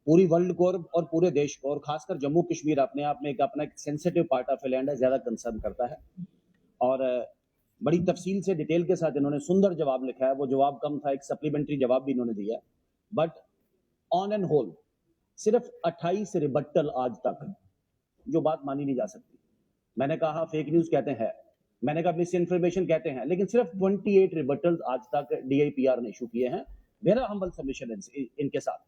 पूरी वर्ल्ड को और पूरे देश को और खासकर जम्मू कश्मीर अपने आप में अपना एक सेंसिटिव पार्ट ऑफ लैंड है, ज्यादा कंसर्न करता है और बड़ी तफसील से डिटेल के साथ इन्होंने सुंदर जवाब लिखा है। वो जवाब कम था, एक सप्लीमेंट्री जवाब भी इन्होंने दिया है, बट ऑन एंड होल सिर्फ 28 रिबट्टल आज तक, जो बात मानी नहीं जा सकती। मैंने कहा फेक न्यूज कहते हैं, मैंने कहा मिस इन्फॉर्मेशन कहते हैं, लेकिन सिर्फ 28 रिबट्टल्स आज तक DIPR ने इशू किए हैं। मेरा हम्बल सबमिशन इनके साथ,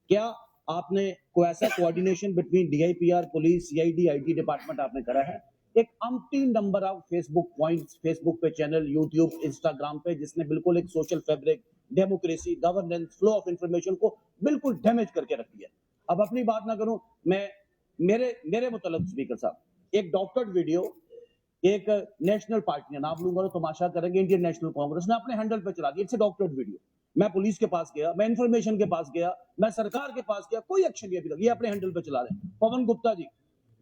क्या आपने कोई ऐसा coordination between DIPR, police, CID, IT department आपने करा है? एक umpteen number of Facebook points, Facebook पे चैनल, यूट्यूब, इंस्टाग्राम पे, जिसने बिल्कुल एक social fabric, democracy, governance, flow of information को बिल्कुल डैमेज करके रख दिया। अब अपनी बात ना करूं मैं, मेरे मुतल्लिक स्पीकर साहब, एक डॉक्टर्ड वीडियो एक नेशनल पार्टी ने, नाम लूंगा तो तमाशा करेंगे, इंडियन नेशनल कांग्रेस ने अपने हैंडल पे चला दिया। It's a doctored video. मैं पुलिस के पास गया, मैं इंफॉर्मेशन के पास गया, मैं सरकार के पास गया, कोई एक्शन नहीं अभी तक। ये अपने हैंडल पे चला रहे हैं। पवन गुप्ता जी,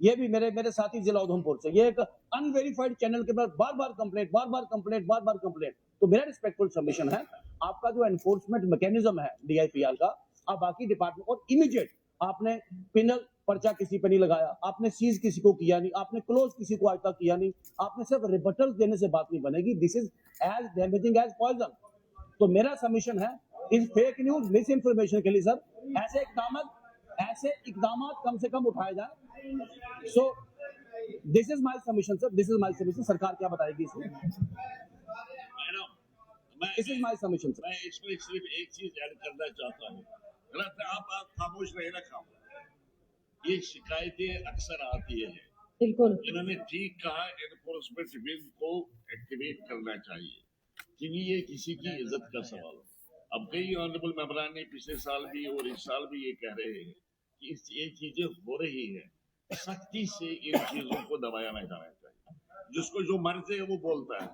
ये भी मेरे साथी जिला उधमपुर से, ये एक अनवेरीफाइड चैनल के बाद बार-बार कंप्लेंट। तो मेरा रिस्पेक्टफुल सबमिशन है, आपका जो एनफोर्समेंट मैकेनिज्म है DIPR का, आप बाकी डिपार्टमेंट और इमीडिएट आपने पिनल पर्चा किसी पे नहीं लगाया, आपने सीज किसी को किया नहीं, आपने क्लोज किसी को आज तक किया नहीं, आपने सिर्फ रिबटल्स देने से बात नहीं बनेगी। This is as damaging as poison. तो मेरा सबमिशन है इस फेक न्यूज, मिस इन्फॉर्मेशन के लिए सर ऐसे इकदाम कम से कम उठाए जाए। So this is my submission sir, this is my submission. सरकार क्या बताएगी इसमें? This is my submission sir. मैं इसमें सिर्फ एक चीज ऐड करना चाहता हूँ, आप खामोश रहे ना, ये शिकायतें अक्सर आती है। बिल्कुल, इन्होंने ठीक कहा, एनफोर्समेंट विंग को एक्टिवेट करना चाहिए, क्योंकि ये किसी की इज्जत का सवाल है। अब कई ऑनरेबल मेंबरान ने पिछले साल भी और इस साल भी ये कह रहे हैं कि ये चीजें हो रही है, सख्ती से इन चीजों को दबाया नहीं जाना चाहिए। जिसको जो मर्जी है वो बोलता है।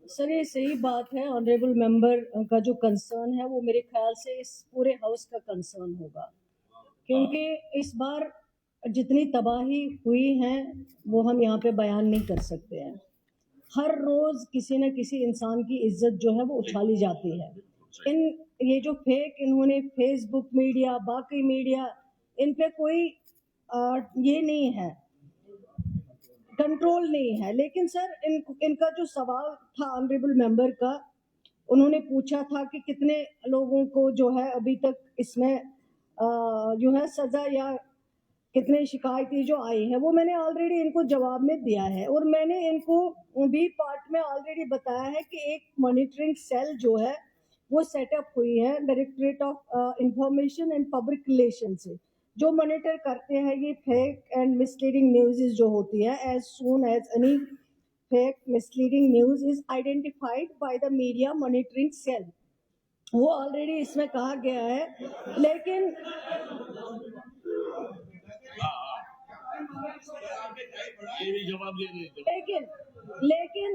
सर ये सही बात है। ऑनरेबल मेंबर का जो कंसर्न है वो मेरे ख्याल से इस पूरे हाउस का कंसर्न होगा, क्योंकि इस बार जितनी तबाही हुई है वो हम यहाँ पे बयान नहीं कर सकते हैं। हर रोज किसी न किसी इंसान की इज्जत जो है वो उछाली जाती है। ये जो फेक इन्होंने फेसबुक मीडिया, बाकी मीडिया, इन पे कोई ये नहीं है, कंट्रोल नहीं है। लेकिन सर इनका जो सवाल था ऑनरेबल मेंबर का, उन्होंने पूछा था कि कितने लोगों को जो है अभी तक इसमें जो है सजा या कितने शिकायतें जो आई है, वो मैंने ऑलरेडी इनको जवाब में दिया है। और मैंने इनको भी पार्ट में ऑलरेडी बताया है कि एक मॉनिटरिंग सेल जो है वो सेटअप हुई है directorate of information and public relation से, जो मॉनिटर करते हैं ये फेक एंड मिसलीडिंग न्यूज़ जो होती है, as soon as any fake misleading news is identified by the media monitoring cell, वो ऑलरेडी इसमें कहा गया है। लेकिन ये भी जवाब दे देते लेकिन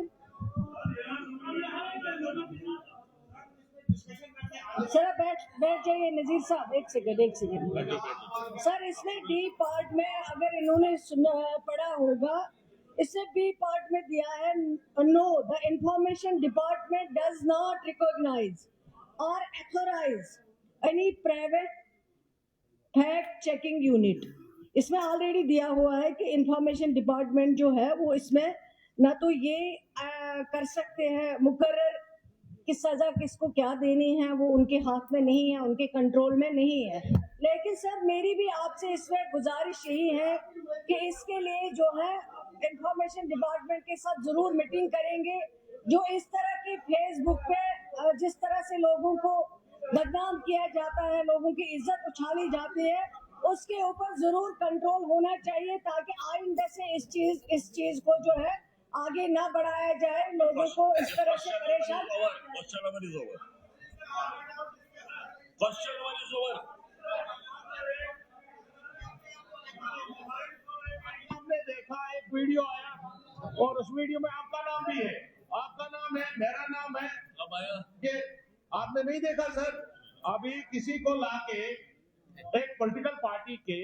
सर बैठ जाइए नजीर साहब, एक सेकंड सर, इसमें डी पार्ट में अगर इन्होंने पढ़ा होगा, इससे बी पार्ट में दिया है, no the information department does not recognise और authorise any private fact checking unit. इसमें ऑलरेडी दिया हुआ है कि इंफॉर्मेशन डिपार्टमेंट जो है वो इसमें ना तो ये कर सकते हैं, मुकर्रर कि सजा किसको क्या देनी है वो उनके हाथ में नहीं है, उनके कंट्रोल में नहीं है। लेकिन सर मेरी भी आपसे इसमें गुजारिश यही है कि इसके लिए जो है इंफॉर्मेशन डिपार्टमेंट के साथ जरूर मीटिंग करेंगे। जो इस तरह की फेसबुक पे जिस तरह से लोगों को बदनाम किया जाता है, लोगों की इज्जत उछाली जाती है, उसके ऊपर जरूर कंट्रोल होना चाहिए ताकि आइंदा से इस चीज को जो है आगे ना बढ़ाया जाए, लोगों को इस तरह से परेशान। हमने देखा एक वीडियो आया और उस वीडियो में आपका नाम भी है, आपका नाम है, मेरा नाम है। अब आया ये आपने नहीं देखा सर? अभी किसी को लाके एक पॉलिटिकल पार्टी के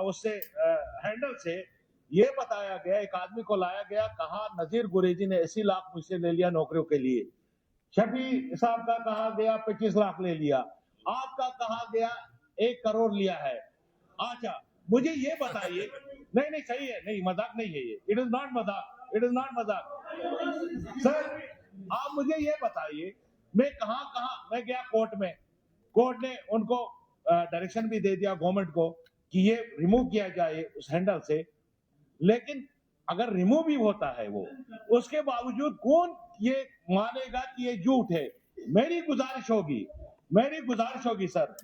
उससे हैंडल से ये बताया गया, एक आदमी को लाया गया, कहा नजीर गुरेजी ने 80 लाख मुझसे ले लिया नौकरियों के लिए, शफी साहब का कहा गया 25 लाख ले लिया, आपका कहा गया 1 करोड़ लिया है। अच्छा मुझे ये बताइए, नहीं सही है, नहीं मजाक नहीं है ये, इट इज नॉट मजाक, इट इज नॉट मजाक। सर आप मुझे ये बताइए, मैं कहां मैं गया कोर्ट में, कोर्ट ने उनको डायरेक्शन भी दे दिया गवर्नमेंट को कि ये रिमूव किया जाए उस हैंडल से, लेकिन अगर रिमूव भी होता है वो, उसके बावजूद कौन ये मानेगा कि ये झूठ है? मेरी गुजारिश होगी सर,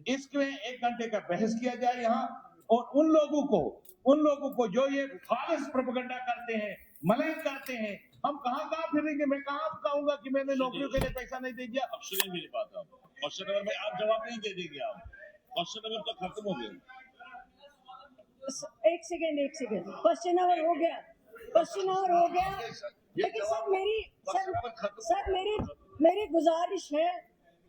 इसमें 1 घंटे का बहस किया जाए यहाँ, और उन लोगों को जो ये खालिस प्रोपेगेंडा करते हैं, मलिन करते हैं, हम कहाँ फिरेंगे? मैं कहाँ कहूंगा कि मैंने नौकरियों के लिए पैसा नहीं दे दिया? अब सुनिए मेरी बात, आप क्वेश्चन नंबर में आप जवाब नहीं दे देंगे, आप क्वेश्चन नंबर तो खत्म हो गया। एक सेकेंड क्वेश्चन आवर हो गया। लेकिन सर मेरी गुजारिश है,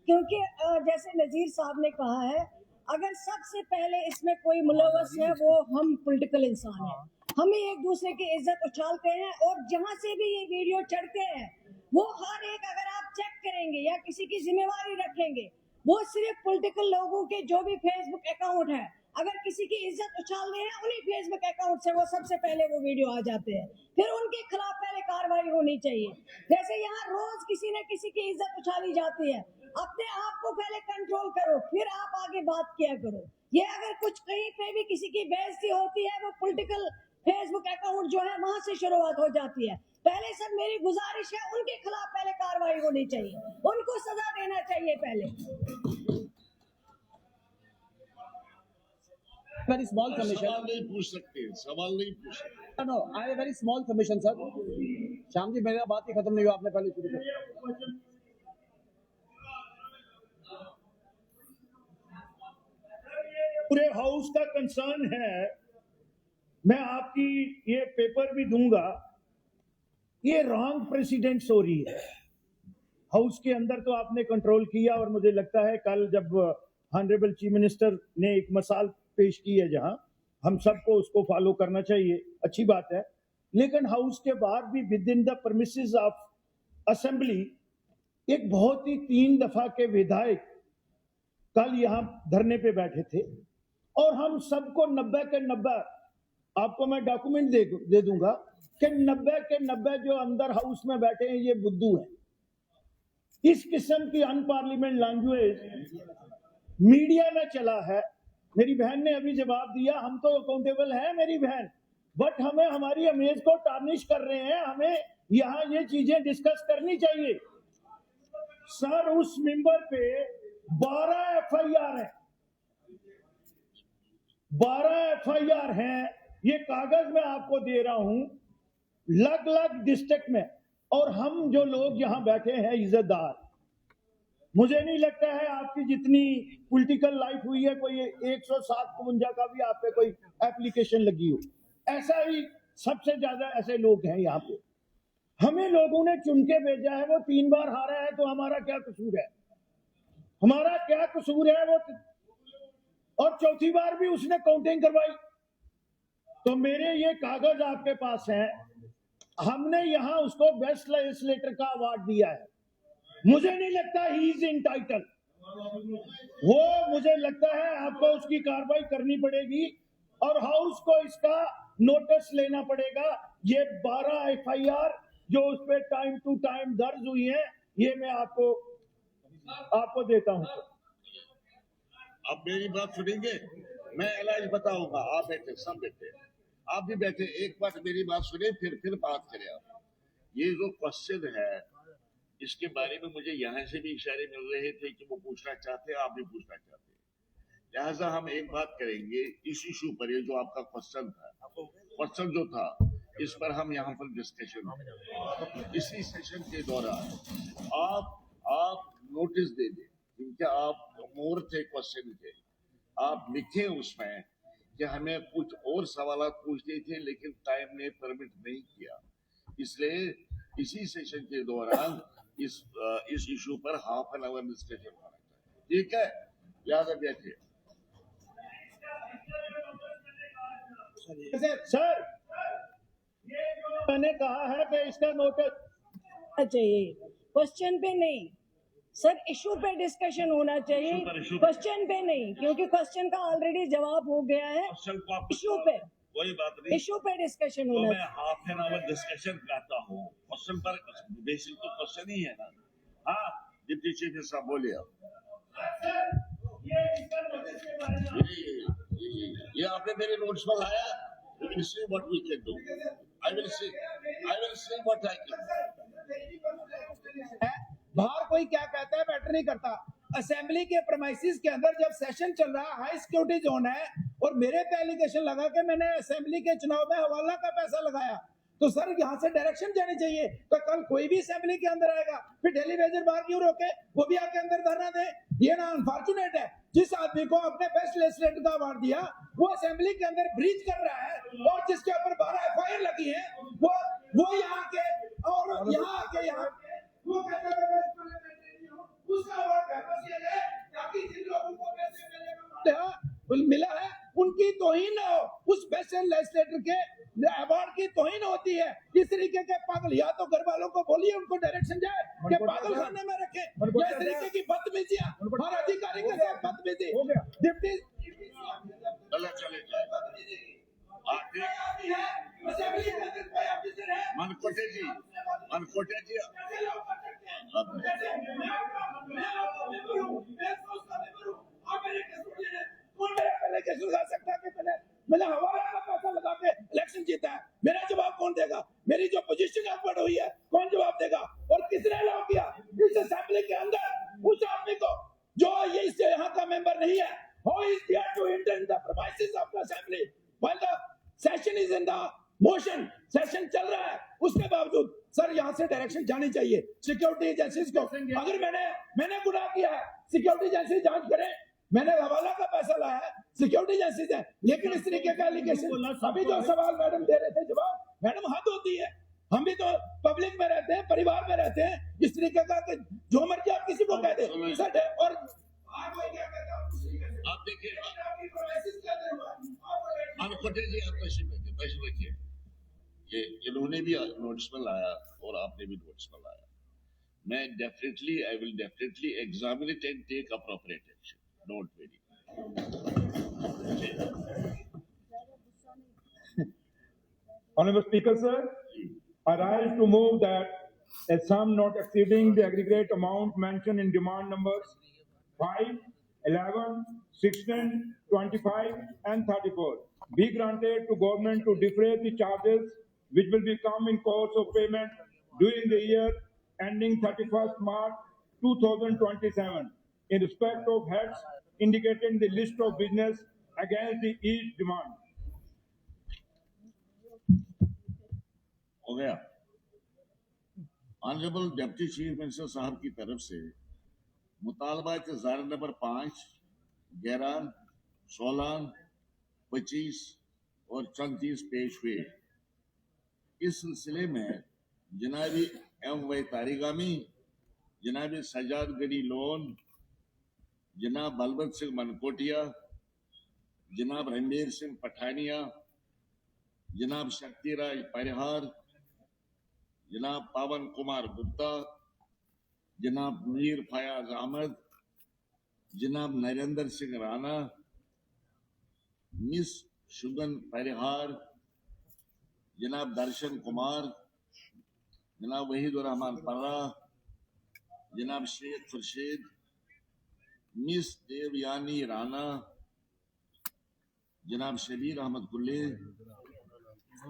क्योंकि जैसे नजीर साहब ने कहा है, अगर सबसे पहले इसमें कोई मुलव्वस है वो हम पॉलिटिकल इंसान हैं, हम ही एक दूसरे की इज्जत उछालते हैं, और जहां से भी ये वीडियो चढ़ते हैं वो हर एक, अगर आप चेक करेंगे या किसी की जिम्मेवारी रखेंगे, वो सिर्फ पॉलिटिकल लोगों के जो भी फेसबुक अकाउंट है, अगर किसी की इज्जत उछाल रहे हैं उन्हीं फेसबुक अकाउंट से वो सबसे पहले वो वीडियो आ जाते हैं, फिर उनके खिलाफ पहले कार्रवाई होनी चाहिए। जैसे यहाँ रोज किसी न किसी की इज्जत उछाली जाती है, अपने आप को पहले कंट्रोल करो, फिर आप आगे बात किया करो। ये अगर कुछ कहीं पे भी किसी की बेइज्जती होती है, वो पॉलिटिकल फेसबुक अकाउंट जो है वहां से शुरुआत हो जाती है। पहले सर मेरी गुजारिश है, उनके खिलाफ पहले कार्रवाई होनी चाहिए, उनको सजा देना चाहिए पहले। Very small submission. सवाल नहीं पूछ सकते। No, I have a very small submission, sir. Shyam ji मेरा बात ही खत्म नहीं हुआ, आपने पहले शुरू कर। पूरे हाउस का कंसर्न है, मैं आपकी ये पेपर भी दूंगा, ये रॉन्ग प्रेसिडेंट्स हो रही है हाउस के अंदर। तो आपने कंट्रोल किया, और मुझे लगता है कल जब ऑनरेबल चीफ मिनिस्टर ने एक मिसाल पेश की है जहां हम सबको उसको फॉलो करना चाहिए, अच्छी बात है। लेकिन हाउस के बाहर भी with in the premises of assembly एक बहुत ही 3 दफा के विधायक कल यहाँ धरने पे बैठे थे, और हम सबको 90 के 90, आपको मैं डॉक्यूमेंट दे दूंगा कि 90 के 90 जो अंदर हाउस में बैठे हैं ये बुद्धू हैं। इस किस्म की अनपार्लियामेंट लैंग्वेज मीडिया में चला है। मेरी बहन ने अभी जवाब दिया, हम तो अकाउंटेबल हैं मेरी बहन, बट हमें हमारी इमेज को टार्निश कर रहे हैं, हमें यहाँ ये चीजें डिस्कस करनी चाहिए। सर उस मेंबर पे 12 FIR है, 12 FIR हैं, ये कागज मैं आपको दे रहा हूं, अलग अलग डिस्ट्रिक्ट में, और हम जो लोग यहां बैठे हैं इज्जतदार, मुझे नहीं लगता है आपकी जितनी पॉलिटिकल लाइफ हुई है कोई 107-52 का भी आप पे कोई एप्लीकेशन लगी हो, ऐसा ही सबसे ज्यादा ऐसे लोग हैं यहाँ पे। हमें लोगों ने चुन के भेजा है, वो 3 बार हारा है, तो हमारा क्या कसूर है? हमारा क्या कसूर है? वो और चौथी बार भी उसने काउंटिंग करवाई। तो मेरे ये कागज आपके पास हैं, हमने यहाँ उसको बेस्ट लेजिस्लेटर का अवार्ड दिया है। मुझे नहीं लगता ही इज इंटाइटल, वो मुझे लगता है आपको उसकी कार्रवाई करनी पड़ेगी और हाउस को इसका नोटिस लेना पड़ेगा। ये 12 FIR जो उस पर टाइम टू टाइम दर्ज हुई है, ये मैं आपको देता हूं। अब मेरी बात सुनेंगे, मैं इलाज बताऊंगा। आप बैठे, सब बैठे, आप भी बैठे, एक बार मेरी बात सुने, फिर बात करें आप। ये जो क्वेश्चन है, इसके बारे में मुझे यहाँ से भी इशारे मिल रहे थे कि वो पूछना चाहते हैं, आप भी पूछना चाहते हैं। लिहाजा हम एक बात करेंगे इस इशू पर, ये जो आपका क्वेश्चन जो था, इस पर हम यहाँ पर डिस्कशन, इसी सेशन के दौरान आप नोटिस दे दें, क्योंकि आप मोर थे क्वेश्चन के, आप लिखे उसमें कि हमें कुछ और सवाल पूछने थे लेकिन टाइम ने परमिट नहीं किया, इसलिए इसी सेशन के दौरान इस इशू पर हाफ एन आवर डिस्कशन होना चाहिए। ठीक है, याद रखिए। सर, मैंने कहा है कि इसका नोटिस चाहिए, क्वेश्चन पे नहीं सर, इशू पे डिस्कशन होना चाहिए, क्वेश्चन पे नहीं, क्योंकि क्वेश्चन का ऑलरेडी जवाब हो गया है। इशू पे कोई बात नहीं, इशू पे डिस्कशन तो होना मैं हाफ एन आवर डिस्कशन करता हूँ। क्वेश्चन पर बेसिक तो क्वेश्चन ही है ना। हाँ, डिप्टी चीफ साहब बोलिए आप। ये आपने मेरे नोट्स में लाया। We will see what we can do. I will see what I can do. बाहर कोई क्या कहता है मैटर नहीं करता। असेंबली के प्रेमाइसिस के अंदर जब सेशन चल रहा है, हाई सिक्योरिटी जोन है, और मेरे पे एलिगेशन लगा कि मैंने असेंबली के चुनाव में हवाला का पैसा लगाया, तो सर यहाँ से डायरेक्शन जानी चाहिए। तो कल कोई भी असेंबली के अंदर आएगा, फिर टेलीविजन बाहर क्यों रोके, वो भी आके अंदर धरना दे। ये ना अनफॉर्चुनेट है, जिस आदमी को आपने बेस्ट लेजिस्लेटर का अवार्ड दिया, वो असेंबली के अंदर ब्रीच कर रहा है, और जिसके ऊपर 12 FIR लगी है, वो यहाँ के और यहाँ आके वो कहते हैं उसका अवार्ड वापस लिया जाए, ताकि जिन लोगों को पैसे मिला है उनकी तौहीन न हो, उस बेस्ट लेजिस्लेटर के अवार्ड की तौहीन होती है। इस तरीके के पागल, या तो घर वालों को बोलिए उनको डायरेक्शन जाए कि पागल खाने में रखे, या इस तरीके की बदतमीजियां हर अधिकारी के साथ बदतमीजी। डिप्टी मनकोटे जी लगा सकता है कि मैंने हवाला का पैसा लगा के इलेक्शन जीता है, मेरा जवाब कौन देगा? मेरी जो पोजीशन अपवर्ड हुई है, कौन जवाब देगा? और किसने अलाउ किया इस असेंबली के अंदर उस आदमी को जो ये इससे यहाँ का मेंबर नहीं है? How is there to enter in the premises of the assembly while the session is in the motion? Session चल रहा है, उसके बावजूद सर यहाँ से डायरेक्शन जानी चाहिए सिक्योरिटी एजेंसीज को। अगर मैंने गुनाह किया है, सिक्योरिटी एजेंसी जांच करे, मैंने हवाला का पैसा लाया है, सिक्योरिटी एजेंसीज है, लेकिन इस तरीके का एलिगेशन, अभी जो सवाल मैडम दे रहे थे जवाब, मैडम हद होती है। हम भी तो पब्लिक में रहते हैं, परिवार में रहते हैं, इस तरीके का कि जो मर्जी आप किसी को कह दे सर। और आप देखिए, मनकोटे जी आप पैसे रखिए, ये इन्होंने भी नोटिस में लाया और आपने भी नोटिस में लाया। I will definitely examine it and take appropriate action. Don't worry. Honorable Speaker, sir, I rise to move that a sum not exceeding the aggregate amount mentioned in demand numbers 5, 11, 16, 25 and 34 be granted to government to defray the charges which will become in course of payment during the year ending 31st March 2027 in respect of heads indicated in the list of business against the each demand. हो गया। Honourable deputy chief minister साहब की तरफ से मुतालबा इंतजार number 5, 11, 16, 25 और 34 पेश हुए। इस सिलसिले में जनाबी M.Y. तारिगामी, जनाबी सजाद गनी लोन, जनाब बलवंत सिंह मनकोटिया, जनाब रणबीर सिंह पठानिया, जनाब शक्तिराज परिहार, जनाब पवन कुमार गुप्ता, जनाब मीर फयाज अहमद, जनाब नरेंद्र सिंह राणा, मिस शुगन परिहार, जनाब दर्शन कुमार, जनाब वहीदुर रहमान पर्रा, जनाब शेख खुर्शीद, मिस देवयानी राणा, जनाब शबीर अहमद कुल्ले,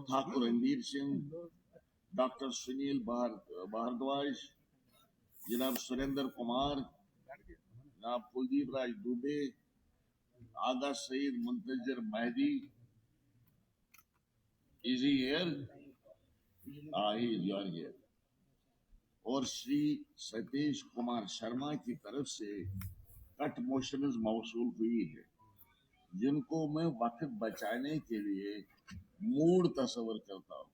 ठाकुर रणबीर सिंह, डॉक्टर सुनील भारद्वाज, जनाब सुरेंद्र कुमार, जनाब Kuldeep Raj Dubey, Agha Syed Muntazir Mehdi, is he here? Here. और श्री सतीश कुमार शर्मा की तरफ से कट मोशंस मौसूल हुई है, जिनको मैं वक्त बचाने के लिए मूड तस्वर करता हूँ।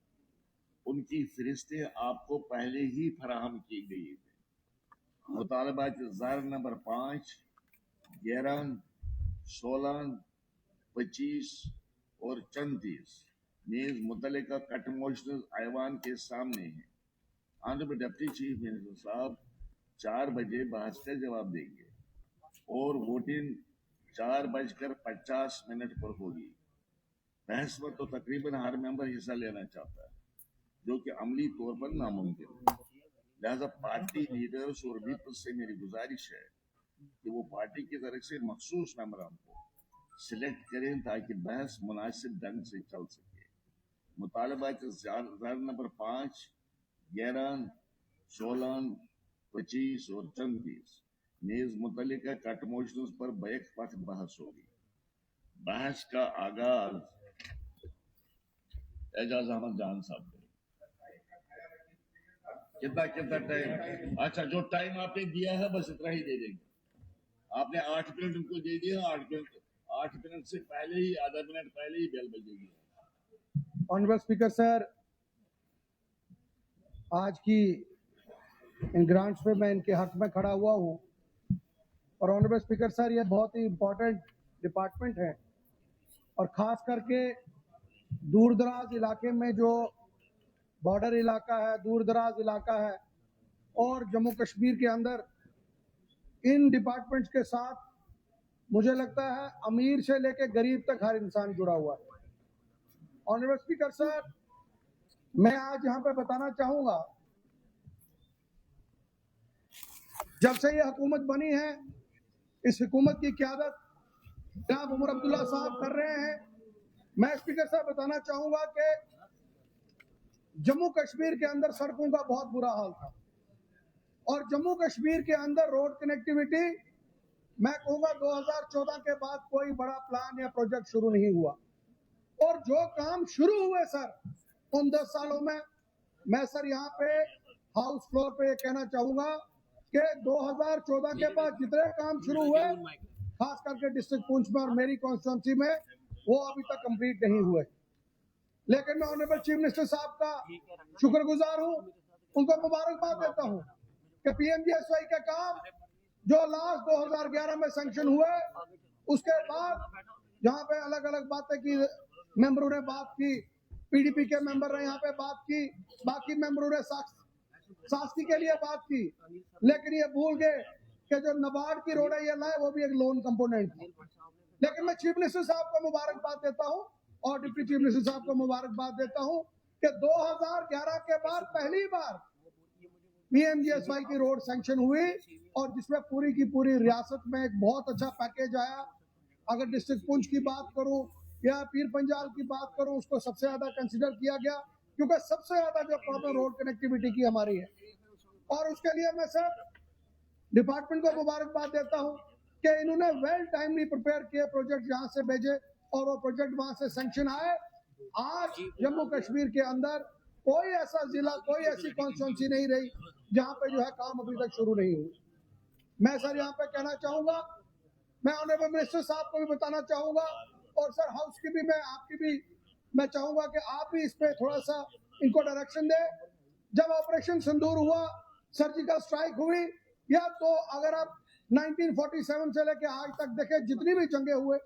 उनकी फरिश्ते आपको पहले ही फराहम की गई है। मुतालबा इंतजार नंबर 5, 11, 16, 25 और 34 नीज मुतल्लिका कट मोशंस ऐवान के सामने है। ऑनरेबल डिप्टी चीफ मिनिस्टर साहब 4 बजे बहस का जवाब देंगे और वोटिंग 4:50 पर होगी। बहस में तो तकरीबन हर मेंबर हिस्सा लेना चाहता है, जो कि अमली तौर पर नामुमकिन है। लिहाजा पार्टी लीडर्स और मीत से मेरी गुजारिश है कि वो पार्टी की तरफ से मखसूस मेंबरान को सिलेक्ट करें ताकि बहस मुनासिब ढंग से चल सके। मुतालबा नंबर 5, 11, 16, 25 और 34 नीज मुतल्लिका कट मोशंस पर बैक वक्त बहस होगी। बहस का आगाज एजाज अहमद जान साहब करें। कितना टाइम? अच्छा, जो टाइम आपने दिया है बस इतना ही दे देंगे। आपने 8 मिनट उनको दे दिया। 8 मिनट से पहले ही, आधा मिनट पहले ही बेल बजेगी। ऑनरेबल स्पीकर सर, आज की इन ग्रांट्स पे मैं इनके हक में खड़ा हुआ हूँ। और ऑनरेबल स्पीकर सर, ये बहुत ही इम्पोर्टेंट डिपार्टमेंट है और खास करके दूर दराज इलाके में जो बॉर्डर इलाका है, दूर दराज इलाका है और जम्मू कश्मीर के अंदर इन डिपार्टमेंट्स के साथ मुझे लगता है अमीर से लेके गरीब तक हर इंसान जुड़ा हुआ है। ऑनरेबल स्पीकर सर, मैं आज यहाँ पे बताना चाहूंगा, जब से ये हुकूमत बनी है, इस हुकूमत की क़यादत जनाब उमर अब्दुल्ला साहब कर रहे हैं। मैं स्पीकर साहब बताना चाहूंगा कि जम्मू कश्मीर के अंदर सड़कों का बहुत बुरा हाल था और जम्मू कश्मीर के अंदर रोड कनेक्टिविटी, मैं कहूँगा 2014 के बाद कोई बड़ा प्लान या प्रोजेक्ट शुरू नहीं हुआ। और जो काम शुरू हुए सर उन 10 सालों में, मैं सर यहाँ पे हाउस फ्लोर पे कहना चाहूंगा कि 2014 के बाद जितने काम शुरू हुए, खास करके डिस्ट्रिक्ट पुंछ में और मेरी कॉन्स्टिट्यूंसी में, वो अभी तक कंप्लीट नहीं हुए। लेकिन मैं ऑनरेबल चीफ मिनिस्टर साहब का शुक्रगुजार हूँ, उनको मुबारकबाद देता हूँ कि PMGSY के काम जो लास्ट 2011 में सैंक्शन हुए, उसके बाद जहाँ पे अलग अलग बातें की, मेंबरों ने बात की, PDP के मेंबर ने यहाँ पे बात की, बाकी मेंबरों ने शास्त्री के लिए बात की, लेकिन ये भूल गए कि जो नबार्ड की रोड है ये लाए, वो भी एक लोन कंपोनेंट थी। लेकिन मैं चीफ मिनिस्टर साहब को मुबारकबाद देता हूँ और डिप्टी चीफ मिनिस्टर साहब को मुबारकबाद देता हूँ कि 2011 के बाद पहली बार PMGSY की रोड सैंक्शन हुई और जिसमें पूरी की पूरी रियासत में एक बहुत अच्छा पैकेज आया। अगर डिस्ट्रिक्ट पुंछ की बात करूं या पीर पंजाल की बात करूं, उसको सबसे ज्यादा कंसिडर किया गया क्योंकि सबसे ज्यादा जो प्रॉब्लम रोड कनेक्टिविटी की हमारी है। और उसके लिए मैं सर डिपार्टमेंट को मुबारकबाद देता हूं कि इन्होंने वेल टाइमली प्रिपेयर किए प्रोजेक्ट यहाँ से भेजे और वो प्रोजेक्ट वहां से सैंक्शन आए। आज जम्मू कश्मीर के अंदर कोई ऐसा जिला, कोई ऐसी कॉन्स्टिट्यूंसी नहीं रही जहां पे जो है काम अभी तक शुरू नहीं हुई। मैं सर यहाँ पे कहना चाहूंगा, मैं ऑनरेबल मिनिस्टर साहब को भी बताना चाहूंगा और सर हाउस की भी, मैं आपकी भी मैं चाहूंगा कि आप भी इस पे थोड़ा सा इनको डायरेक्शन दे। जब ऑपरेशन सिंदूर हुआ, सर्जिकल स्ट्राइक हुई, या तो अगर आप 1947 से लेके आज तक देखें, जितनी भी जंगें हुए,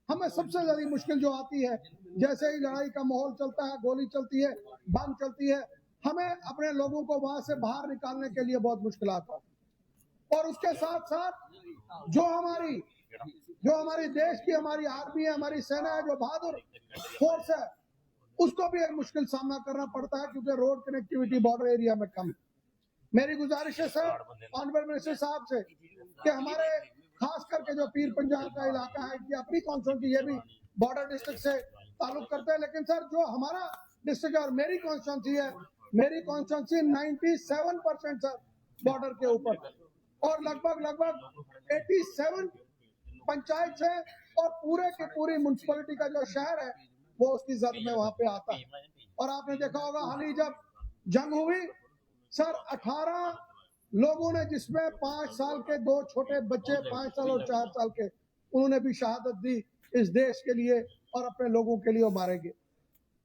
हमें सबसे ज्यादा मुश्किल जो आती है, जैसे ही लड़ाई का माहौल चलता है, गोली चलती है, बम चलती है, हमें अपने लोगों को वहां से बाहर निकालने के लिए बहुत मुश्किल आता है। और उसके साथ साथ जो हमारी देश की हमारी आर्मी है, हमारी सेना है, जो बहादुर फोर्स है, उसको भी एक मुश्किल सामना करना पड़ता है क्योंकि रोड कनेक्टिविटी बॉर्डर एरिया में कम है। मेरी गुजारिश है सर ऑनरेबल मिनिस्टर साहब से कि हमारे खास करके जो पीर पंजाब का इलाका है, कि अपनी कॉन्स्टिट्यूंसी ये भी बॉर्डर डिस्ट्रिक्ट से ताल्लुक करते हैं, लेकिन सर जो हमारा डिस्ट्रिक्ट और मेरी कॉन्स्टिट्यूंसी है, मेरी कॉन्स्टिट्यूंसी 97% सर बॉर्डर के ऊपर है और लगभग 87 पंचायत से और पूरे की पूरी म्युनिसिपैलिटी का जो शहर है वो उसकी जद में वहां पे आता है। और आपने देखा होगा हाल ही जब जंग हुई सर, 18 लोगों ने, जिसमें 5 साल के 2 छोटे बच्चे, 5 साल और 4 साल के, उन्होंने भी शहादत दी इस देश के लिए और अपने लोगों के लिए वो मारे गए।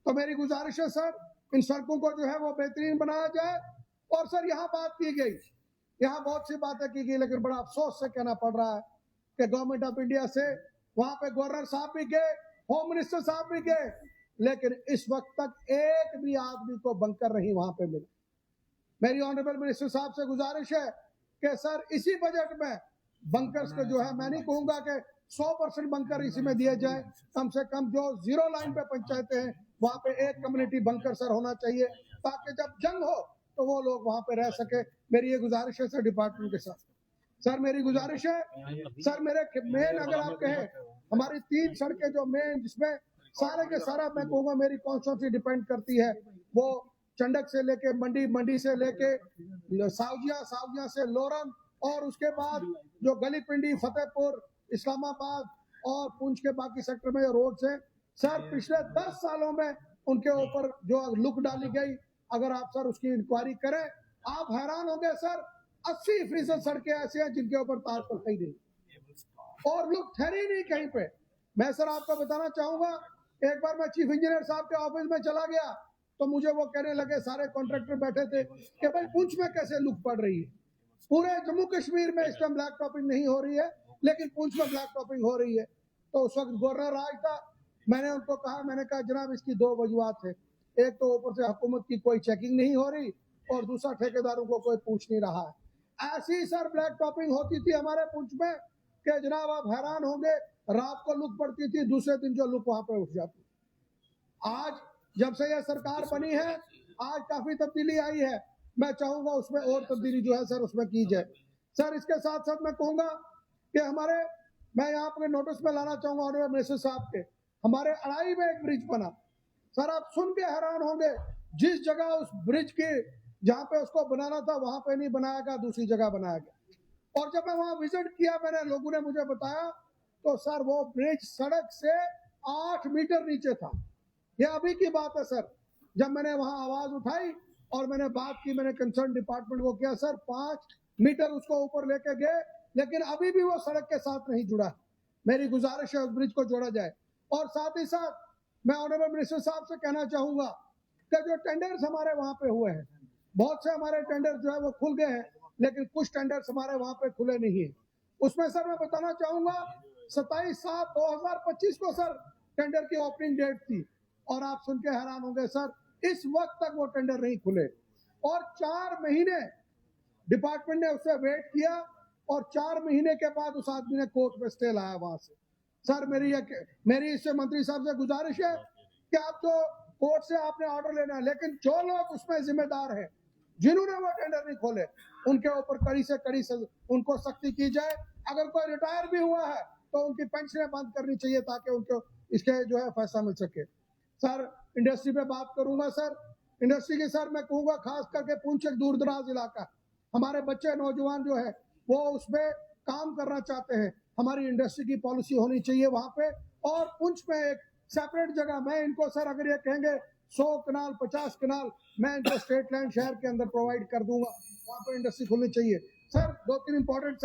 तो मेरी गुजारिश है सर, इन सड़कों को जो है वो बेहतरीन बनाया जाए। और सर यहाँ बात की गई, यहाँ बहुत सी बातें की गई, लेकिन बड़ा अफसोस से कहना पड़ रहा है कि गवर्नमेंट ऑफ इंडिया से वहां पे गवर्नर साहब भी गए, होम मिनिस्टर साहब भी गए, लेकिन इस वक्त तक एक भी आदमी को बंकर नहीं वहां पे मिला। मेरी ऑनरेबल मिनिस्टर साहब से गुजारिश है कि सर इसी बजट में बंकर्स के जो है, मैं नहीं कहूंगा कि 100% बंकर इसी में दिए जाए, कम से कम जो जीरो लाइन पे पंचायतें हैं वहां पे एक कम्युनिटी बंकर सर होना चाहिए, ताकि जब जंग हो तो वो लोग वहां पे रह सके। मेरी ये गुजारिश है सर डिपार्टमेंट के साथ। सर मेरी गुजारिश है सर, मेरे मेन अगर आप कहें, हमारी 3 सड़कें जो मेन, जिसमें सारे के सारा मैं कहूंगा मेरी कॉन्स्टिट्यूंसी डिपेंड करती है, वो चंडक से लेके मंडी, मंडी से लेके सावजिया, सावजिया से लोरन, और उसके बाद जो गली पिंडी, फतेहपुर, इस्लामाबाद और पुंछ के बाकी सेक्टर में रोड से सर पिछले 10 सालों में उनके ऊपर जो लुक डाली गई, अगर आप सर उसकी इंक्वायरी करें, आप हैरान होंगे सर, 80% सड़कें ऐसी हैं जिनके ऊपर तार पर कहीं नहीं और लुक ठहरी नहीं कहीं पे। मैं सर आपको बताना चाहूंगा, एक बार मैं चीफ इंजीनियर साहब के ऑफिस में चला गया तो मुझे वो कहने लगे, सारे कॉन्ट्रैक्टर बैठे थे, कि भाई पुंछ में कैसे लुक पड़ रही है, पूरे जम्मू कश्मीर में इस टाइम ब्लैक टॉपिंग नहीं हो रही है, लेकिन पुंछ में ब्लैक टॉपिंग हो रही है। तो उस वक्त गवर्नर राज था, मैंने उनको कहा, मैंने कहा जनाब इसकी 2 वजूहत है, एक तो ऊपर से हुकूमत की कोई चेकिंग नहीं हो रही और दूसरा ठेकेदारों को कोई पूछ नहीं रहा है। ऐसी सर ब्लैक टॉपिंग होती थी हमारे पुंछ में कि जनाब आप हैरान होंगे, रात को लुक पड़ती थी, दूसरे दिन जो लुक वहां पे उठ जाती। आज जब से यह सरकार बनी है, आज काफी तब्दीली आई है, मैं चाहूंगा उसमें और तब्दीली जो है सर उसमें की जाए। सर इसके साथ साथ मैं कहूंगा कि मैं यहाँ पे नोटिस में लाना चाहूंगा ऑनरेबल मिनिस्टर साहब के, हमारे अड़ाई में एक ब्रिज बना, सर आप सुन के हैरान होंगे, जिस जगह उस ब्रिज के जहाँ पे उसको बनाना था वहां पे नहीं बनाया गया, दूसरी जगह बनाया गया। और जब मैं वहां विजिट किया, मैंने लोगों ने मुझे बताया, तो सर वो ब्रिज सड़क से 8 मीटर नीचे था। ये अभी की बात है सर, जब मैंने वहां आवाज उठाई और मैंने बात की, मैंने कंसर्न डिपार्टमेंट को किया, सर 5 मीटर उसको ऊपर लेके गए, लेकिन अभी भी वो सड़क के साथ नहीं जुड़ा। मेरी गुजारिश है उस ब्रिज को जोड़ा जाए। और साथ ही साथ मैं ऑनरेबल मिनिस्टर साहब से कहना चाहूंगा कि जो टेंडर्स हमारे वहां पे हुए हैं, बहुत से हमारे टेंडर जो है वो खुल गए हैं, लेकिन कुछ टेंडर्स हमारे वहां पे खुले नहीं है। उसमें सर मैं बताना चाहूंगा 27/7/2025 को सर टेंडर की ओपनिंग डेट थी, और आप सुन के हैरान होंगे सर, इस वक्त तक वो टेंडर नहीं खुले और 4 महीने डिपार्टमेंट ने उससे वेट किया और 4 महीने के बाद उस आदमी ने कोर्ट में स्टे लाया वहां से। सर मेरी इससे मंत्री साहब से गुजारिश है कि आप तो कोर्ट से आपने ऑर्डर लेना है, लेकिन जो लोग उसमें जिम्मेदार हैं, जिन्होंने वो टेंडर नहीं खोले, उनके ऊपर कड़ी से कड़ी उनको सख्ती की जाए। अगर कोई रिटायर भी हुआ है तो उनकी पेंशनें बंद करनी चाहिए ताकि उनको इसके जो है फैसला मिल सके। सर इंडस्ट्री पे बात करूंगा सर, इंडस्ट्री की सर मैं कहूंगा खास करके पुंछ एक दूर दराज इलाका, हमारे बच्चे नौजवान जो है वो उसमें काम करना चाहते हैं, हमारी इंडस्ट्री की पॉलिसी होनी चाहिए वहां पे। और पुंछ में एक सेपरेट जगह, मैं इनको सर अगर ये कहेंगे 100 कनाल 50 कनाल, मैं इनको स्टेट लैंड शहर के अंदर प्रोवाइड कर दूंगा, वहां पर इंडस्ट्री खुलनी चाहिए। सर 2-3 इंपॉर्टेंट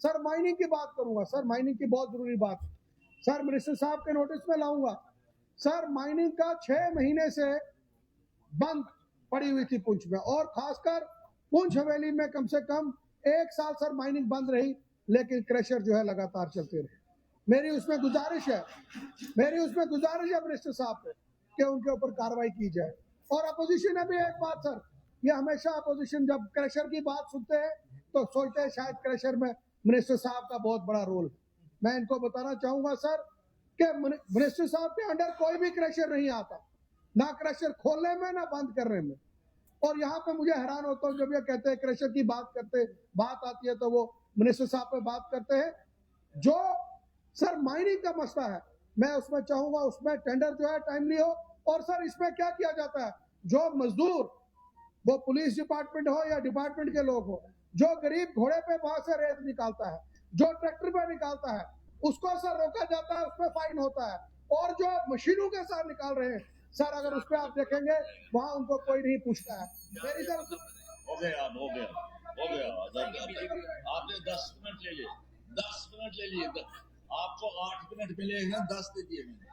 सर माइनिंग की बात करूंगा। सर माइनिंग की बहुत जरूरी बात सर मिनिस्टर साहब के नोटिस में लाऊंगा। सर माइनिंग का 6 महीने से बंद पड़ी हुई थी पुंछ में, और खासकर पुंछ हवेली में कम से कम 1 साल सर माइनिंग बंद रही, लेकिन क्रशर जो है लगातार चलते रहे। मेरी उसमें गुजारिश है मिनिस्टर साहब पे कि उनके ऊपर कार्रवाई की जाए। और अपोजिशन ने भी एक बात सर, ये हमेशा अपोजिशन जब क्रशर की बात सुनते हैं तो सोचते हैं शायद क्रशर में मिनिस्टर साहब का बहुत बड़ा रोल। मैं इनको बताना चाहूंगा सर कि मिनिस्टर साहब के अंडर कोई भी क्रशर नहीं आता, ना क्रशर खोलने में ना बंद करने में। और यहाँ पे मुझे हैरान होता हूँ जब ये कहते हैं क्रशर की बात आती है तो वो मिनिस्टर साहब पे बात करते हैं। जो सर माइनिंग का मसला है, मैं उसमें चाहूंगा उसमें टेंडर जो है टाइमली हो। और सर इसमें क्या किया जाता है, जो मजदूर वो पुलिस डिपार्टमेंट हो या डिपार्टमेंट के लोग हो, जो गरीब घोड़े पे वहां से रेत निकालता है, जो ट्रैक्टर पे निकालता है, उसको सर रोका जाता है, उसमें फाइन होता है। और जो मशीनों के साथ निकाल रहे हैं सर, अगर उस पर आप देखेंगे वहां उनको कोई नहीं पूछता है। मेरी सर हो गया आपने 10 मिनट ले लिए, 10 मिनट ले लिए, आपको 8 मिनट मिले हैं, 10 दे दिए मैंने।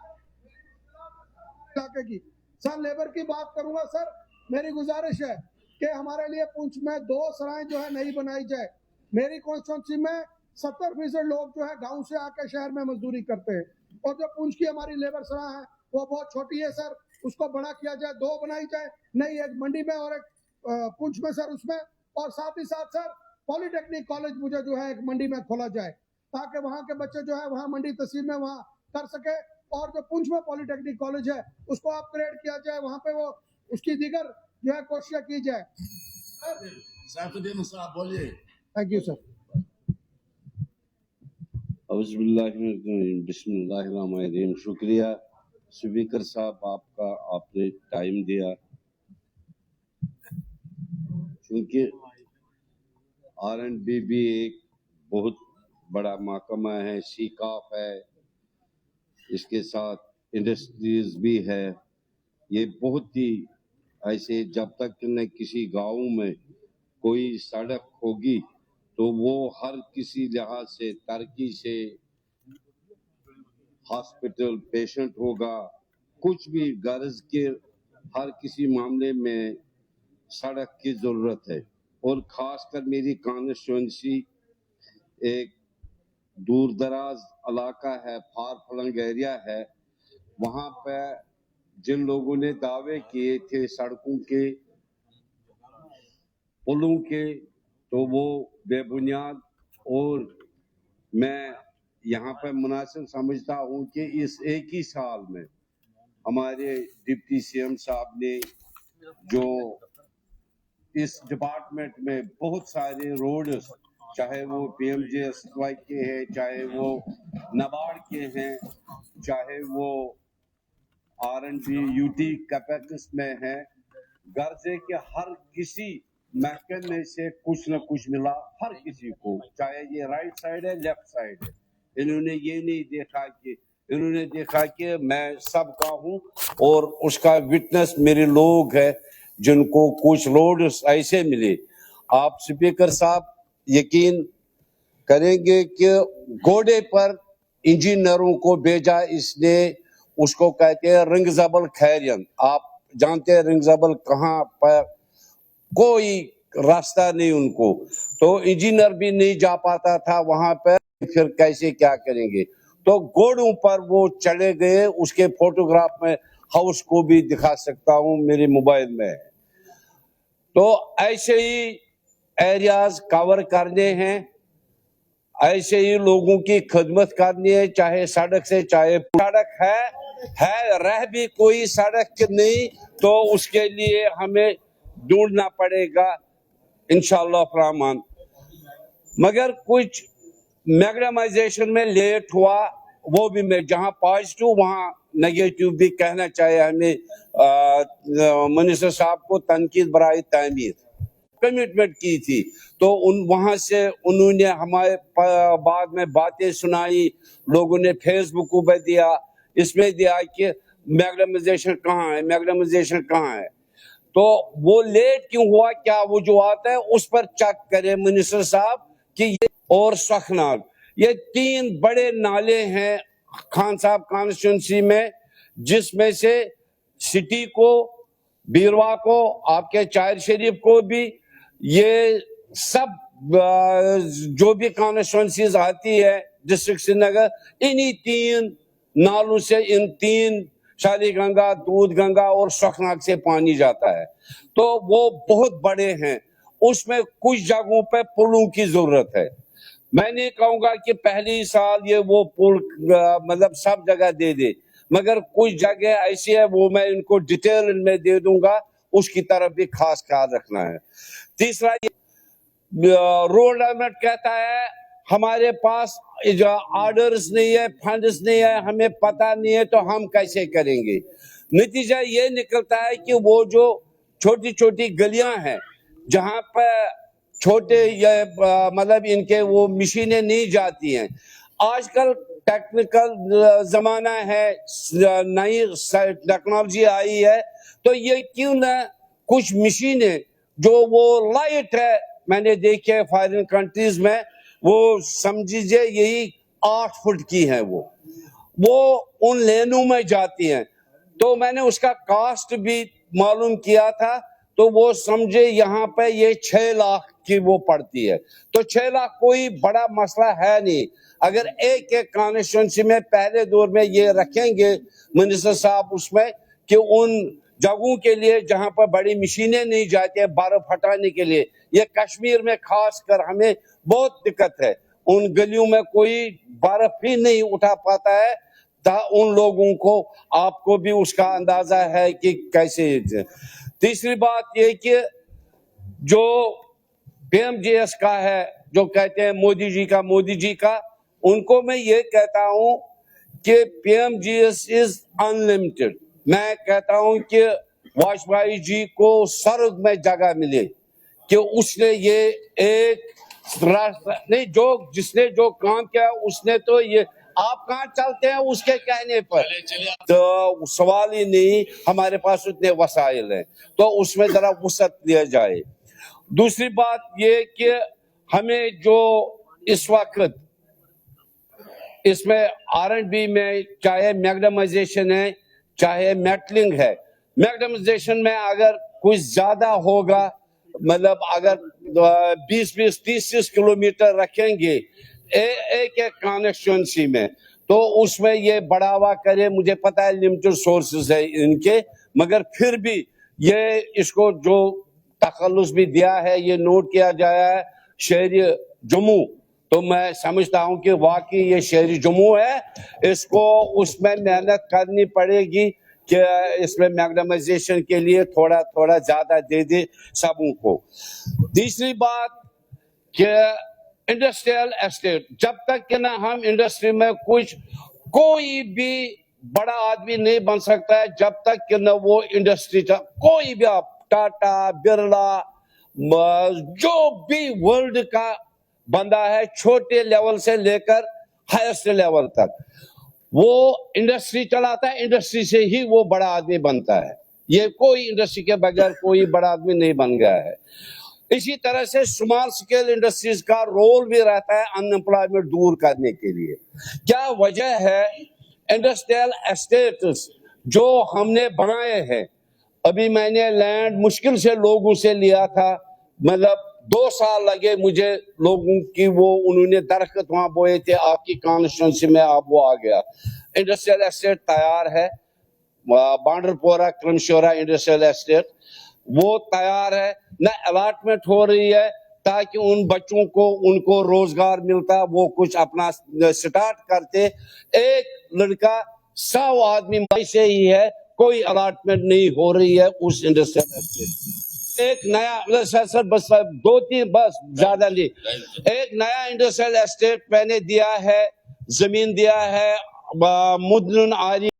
की सर लेबर की बात करूंगा सर, मेरी गुजारिश है कि हमारे लिए पुंछ में 2 सराएं जो है नई बनाई जाए। मेरी कॉन्स्टिट्यूंसी में 70% लोग जो है गांव से आकर शहर में मजदूरी करते हैं, और जो पुंछ की हमारी लेबर सराह है वो बहुत छोटी है सर, उसको बड़ा किया जाए, 2 बनाई जाए नई, एक मंडी में और एक पुंछ में सर उसमें। और साथ ही साथ सर पॉलिटेक्निक कॉलेज मुझे जो है एक मंडी में खोला जाए, ताकि वहां के बच्चे जो है वहां मंडी तहसील में वहां कर सके। और जो पुंछ में पॉलिटेक्निक कॉलेज है उसको अपग्रेड किया जाए, वहां पे वो उसकी दीगर जो है कोशिश की जाए। सैफुद्दीन साहब बोलिए। Thank you sir. बिस्मिल्लाहिर्रहमानिर्रहीम। शुक्रिया स्पीकर साहब आपका, आपने टाइम दिया। क्योंकि R&B भी एक बहुत बड़ा महकमा है, सीकाफ है, इसके साथ इंडस्ट्रीज भी है। ये बहुत ही ऐसे, जब तक न किसी गांव में कोई सड़क होगी तो वो हर किसी लिहाज से तरक्की से, हॉस्पिटल, पेशेंट होगा, कुछ भी गर्ज के हर किसी मामले में सड़क की जरूरत है। और खासकर मेरी कॉन्स्टिट्यूंसी एक दूर दराज इलाका है, फार फ्लंग एरिया है, वहां पे जिन लोगों ने दावे किए थे सड़कों के, पुलों के, तो वो बेबुनियाद। और मैं यहाँ पे मुनासिब समझता हूँ कि इस एक ही साल में हमारे डिप्टी CM साहब ने जो इस डिपार्टमेंट में बहुत सारे रोड, चाहे वो PMJSY के हैं, चाहे वो नाबार्ड के हैं, चाहे वो R&B UT कैपेक्स में है, गर्ज है कि हर किसी महकमे से कुछ न कुछ मिला हर किसी को, चाहे ये राइट साइड है लेफ्ट साइड है। इन्होंने ये नहीं देखा कि, इन्होंने देखा कि मैं सबका हूँ, और उसका विटनेस मेरे लोग हैं जिनको कुछ रोड ऐसे मिले। आप स्पीकर साहब यकीन करेंगे कि घोड़े पर इंजीनियरों को भेजा इसने, उसको कहते हैं रिंगजबल खैरियन। आप जानते हैं रिंगजबल कहाँ पर, कोई रास्ता नहीं उनको, तो इंजीनियर भी नहीं जा पाता था वहां पर, फिर कैसे क्या करेंगे। तो घोड़ों पर वो चले गए, उसके फोटोग्राफ में हाउस को भी दिखा सकता हूं, मेरे मोबाइल में। तो ऐसे ही एरियाज कवर करने हैं, ऐसे ही लोगों की खिदमत करनी है, चाहे सड़क से, चाहे सड़क है रह भी कोई सड़क नहीं, तो उसके लिए हमें ढूंढना पड़ेगा इंशाअल्लाह रहमान। मगर कुछ मैग्नेमाइजेशन में लेट हुआ, वो भी मैं जहां पॉजिटिव वहां नेगेटिव भी कहना चाहिए हमें। मिनिस्टर साहब को तनकीद बराए तामीर। कमिटमेंट की थी, तो वहां से उन्होंने हमारे बाद में बातें सुनाई, लोगों ने फेसबुक पर दिया, इसमें दिया कि मैग्नेटाइजेशन कहाँ है, मैग्नेटाइजेशन कहाँ है। तो वो लेट क्यों हुआ, क्या वजूहत है, उस पर चेक करें मिनिस्टर साहब कि ये और सखनाग, ये 3 बड़े नाले हैं खान साहब कॉन्स्टिट्यूंसी में, जिसमें से सिटी को, बीरवा को, आपके चायर शरीफ को भी, ये सब जो भी कॉन्स्टिट्यूंसीज आती है डिस्ट्रिक्ट श्रीनगर, इन्हीं 3 नालों से, इन 3 शालीगंगा, दूध गंगा और सखनाग से पानी जाता है। तो वो बहुत बड़े हैं, उसमें कुछ जगहों पे पुलों की जरूरत है। मैं नहीं कहूंगा कि पहली साल ये वो पुल मतलब सब जगह दे दे, मगर कुछ जगह ऐसी है वो मैं इनको डिटेल में दे दूंगा, उसकी तरफ भी खास ख्याल रखना है। तीसरा, रोड डेवलपमेंट कहता है हमारे पास ऑर्डर्स नहीं है, फंड्स नहीं है, हमें पता नहीं है, तो हम कैसे करेंगे। नतीजा ये निकलता है कि वो जो छोटी छोटी गलियां हैं जहां पर छोटे मतलब इनके वो मशीनें नहीं जाती हैं, आजकल टेक्निकल जमाना है, नई टेक्नोलॉजी आई है, तो ये क्यों ना कुछ मशीनें जो वो लाइट है, मैंने देखे है फॉरेन कंट्रीज में, वो समझिए यही 8 फुट की है, वो उन लेनों में जाती हैं। तो मैंने उसका कॉस्ट भी मालूम किया था, तो वो समझे यहाँ पे ये 6 लाख की वो पड़ती है। तो 6 लाख कोई बड़ा मसला है नहीं, अगर एक एक कॉन्स्टिट्यूंसी में पहले दौर में ये रखेंगे मिनिस्टर साहब उसमें कि उन जगहों के लिए जहां पर बड़ी मशीनें नहीं जाती है बर्फ हटाने के लिए, ये कश्मीर में खास कर हमें बहुत दिक्कत है, उन गलियों में कोई बर्फ ही नहीं उठा पाता है, उन लोगों को, आपको भी उसका अंदाजा है कि कैसे। तीसरी बात ये कि जो PMGS का है, जो कहते हैं मोदी जी का, उनको मैं ये कहता हूं कि PMGS इज अनलिमिटेड। मैं कहता हूं कि वाजपेयी जी को स्वर्ग में जगह मिले कि उसने ये एक नहीं, जो जिसने जो काम किया उसने, तो ये आप कहाँ चलते हैं उसके कहने पर, तो सवाल ही नहीं, हमारे पास उतने वसाइल हैं, तो उसमें जरा वसत लिया जाए। दूसरी बात ये कि हमें जो इस वक्त इसमें R&B में चाहे मैग्नेटाइजेशन है चाहे मेटलिंग है, मैग्नेटाइजेशन में अगर कुछ ज्यादा होगा, मतलब अगर 20-30 किलोमीटर रखेंगे एक कॉन्स्टिट्यूंसी में, तो उसमें ये बढ़ावा करे। मुझे पता है लिमिटेड सोर्सेज है इनके, मगर फिर भी ये इसको जो तखल्लुस भी दिया है, ये नोट किया जाया है शहरी जम्मू, तो मैं समझता हूं कि वाकई ये शहरी जम्मू है, इसको उसमें मेहनत करनी पड़ेगी कि इसमें मैग्नेटाइजेशन के लिए थोड़ा थोड़ा ज्यादा दे दे सबों को। तीसरी बात कि इंडस्ट्रियल एस्टेट, जब तक कि ना हम इंडस्ट्री में कुछ, कोई भी बड़ा आदमी नहीं बन सकता है जब तक कि ना वो इंडस्ट्री, कोई भी, आप टाटा, बिरला, जो भी वर्ल्ड का बंदा है, छोटे लेवल से लेकर हाईएस्ट लेवल तक, वो इंडस्ट्री चलाता है, इंडस्ट्री से ही वो बड़ा आदमी बनता है। ये कोई इंडस्ट्री के बगैर कोई बड़ा आदमी नहीं बन गया है। इसी तरह से स्मॉल स्केल इंडस्ट्रीज का रोल भी रहता है अनएम्प्लॉयमेंट दूर करने के लिए। क्या वजह है, इंडस्ट्रियल एस्टेट्स जो हमने बनाए हैं, अभी मैंने लैंड मुश्किल से लोगों से लिया था, मतलब 2 साल लगे मुझे लोगों की, वो उन्होंने दरख्त वहां बोए थे आपकी कॉन्स्टिट्यूंसी में, अब वो आ गया। इंडस्ट्रियल एस्टेट तैयार है, बांडरपोरा क्रमशोरा इंडस्ट्रियल एस्टेट वो तैयार है, न अलॉटमेंट हो रही है ताकि उन बच्चों को, उनको रोजगार मिलता, वो कुछ अपना स्टार्ट करते। एक लड़का 100 आदमी से ही है, कोई अलॉटमेंट नहीं हो रही है उस इंडस्ट्रियल एस्टेट। एक नया सर बस 2-3 बस ज्यादा नहीं, एक नया इंडस्ट्रियल एस्टेट मैंने दिया है, जमीन दिया है मुदन आरी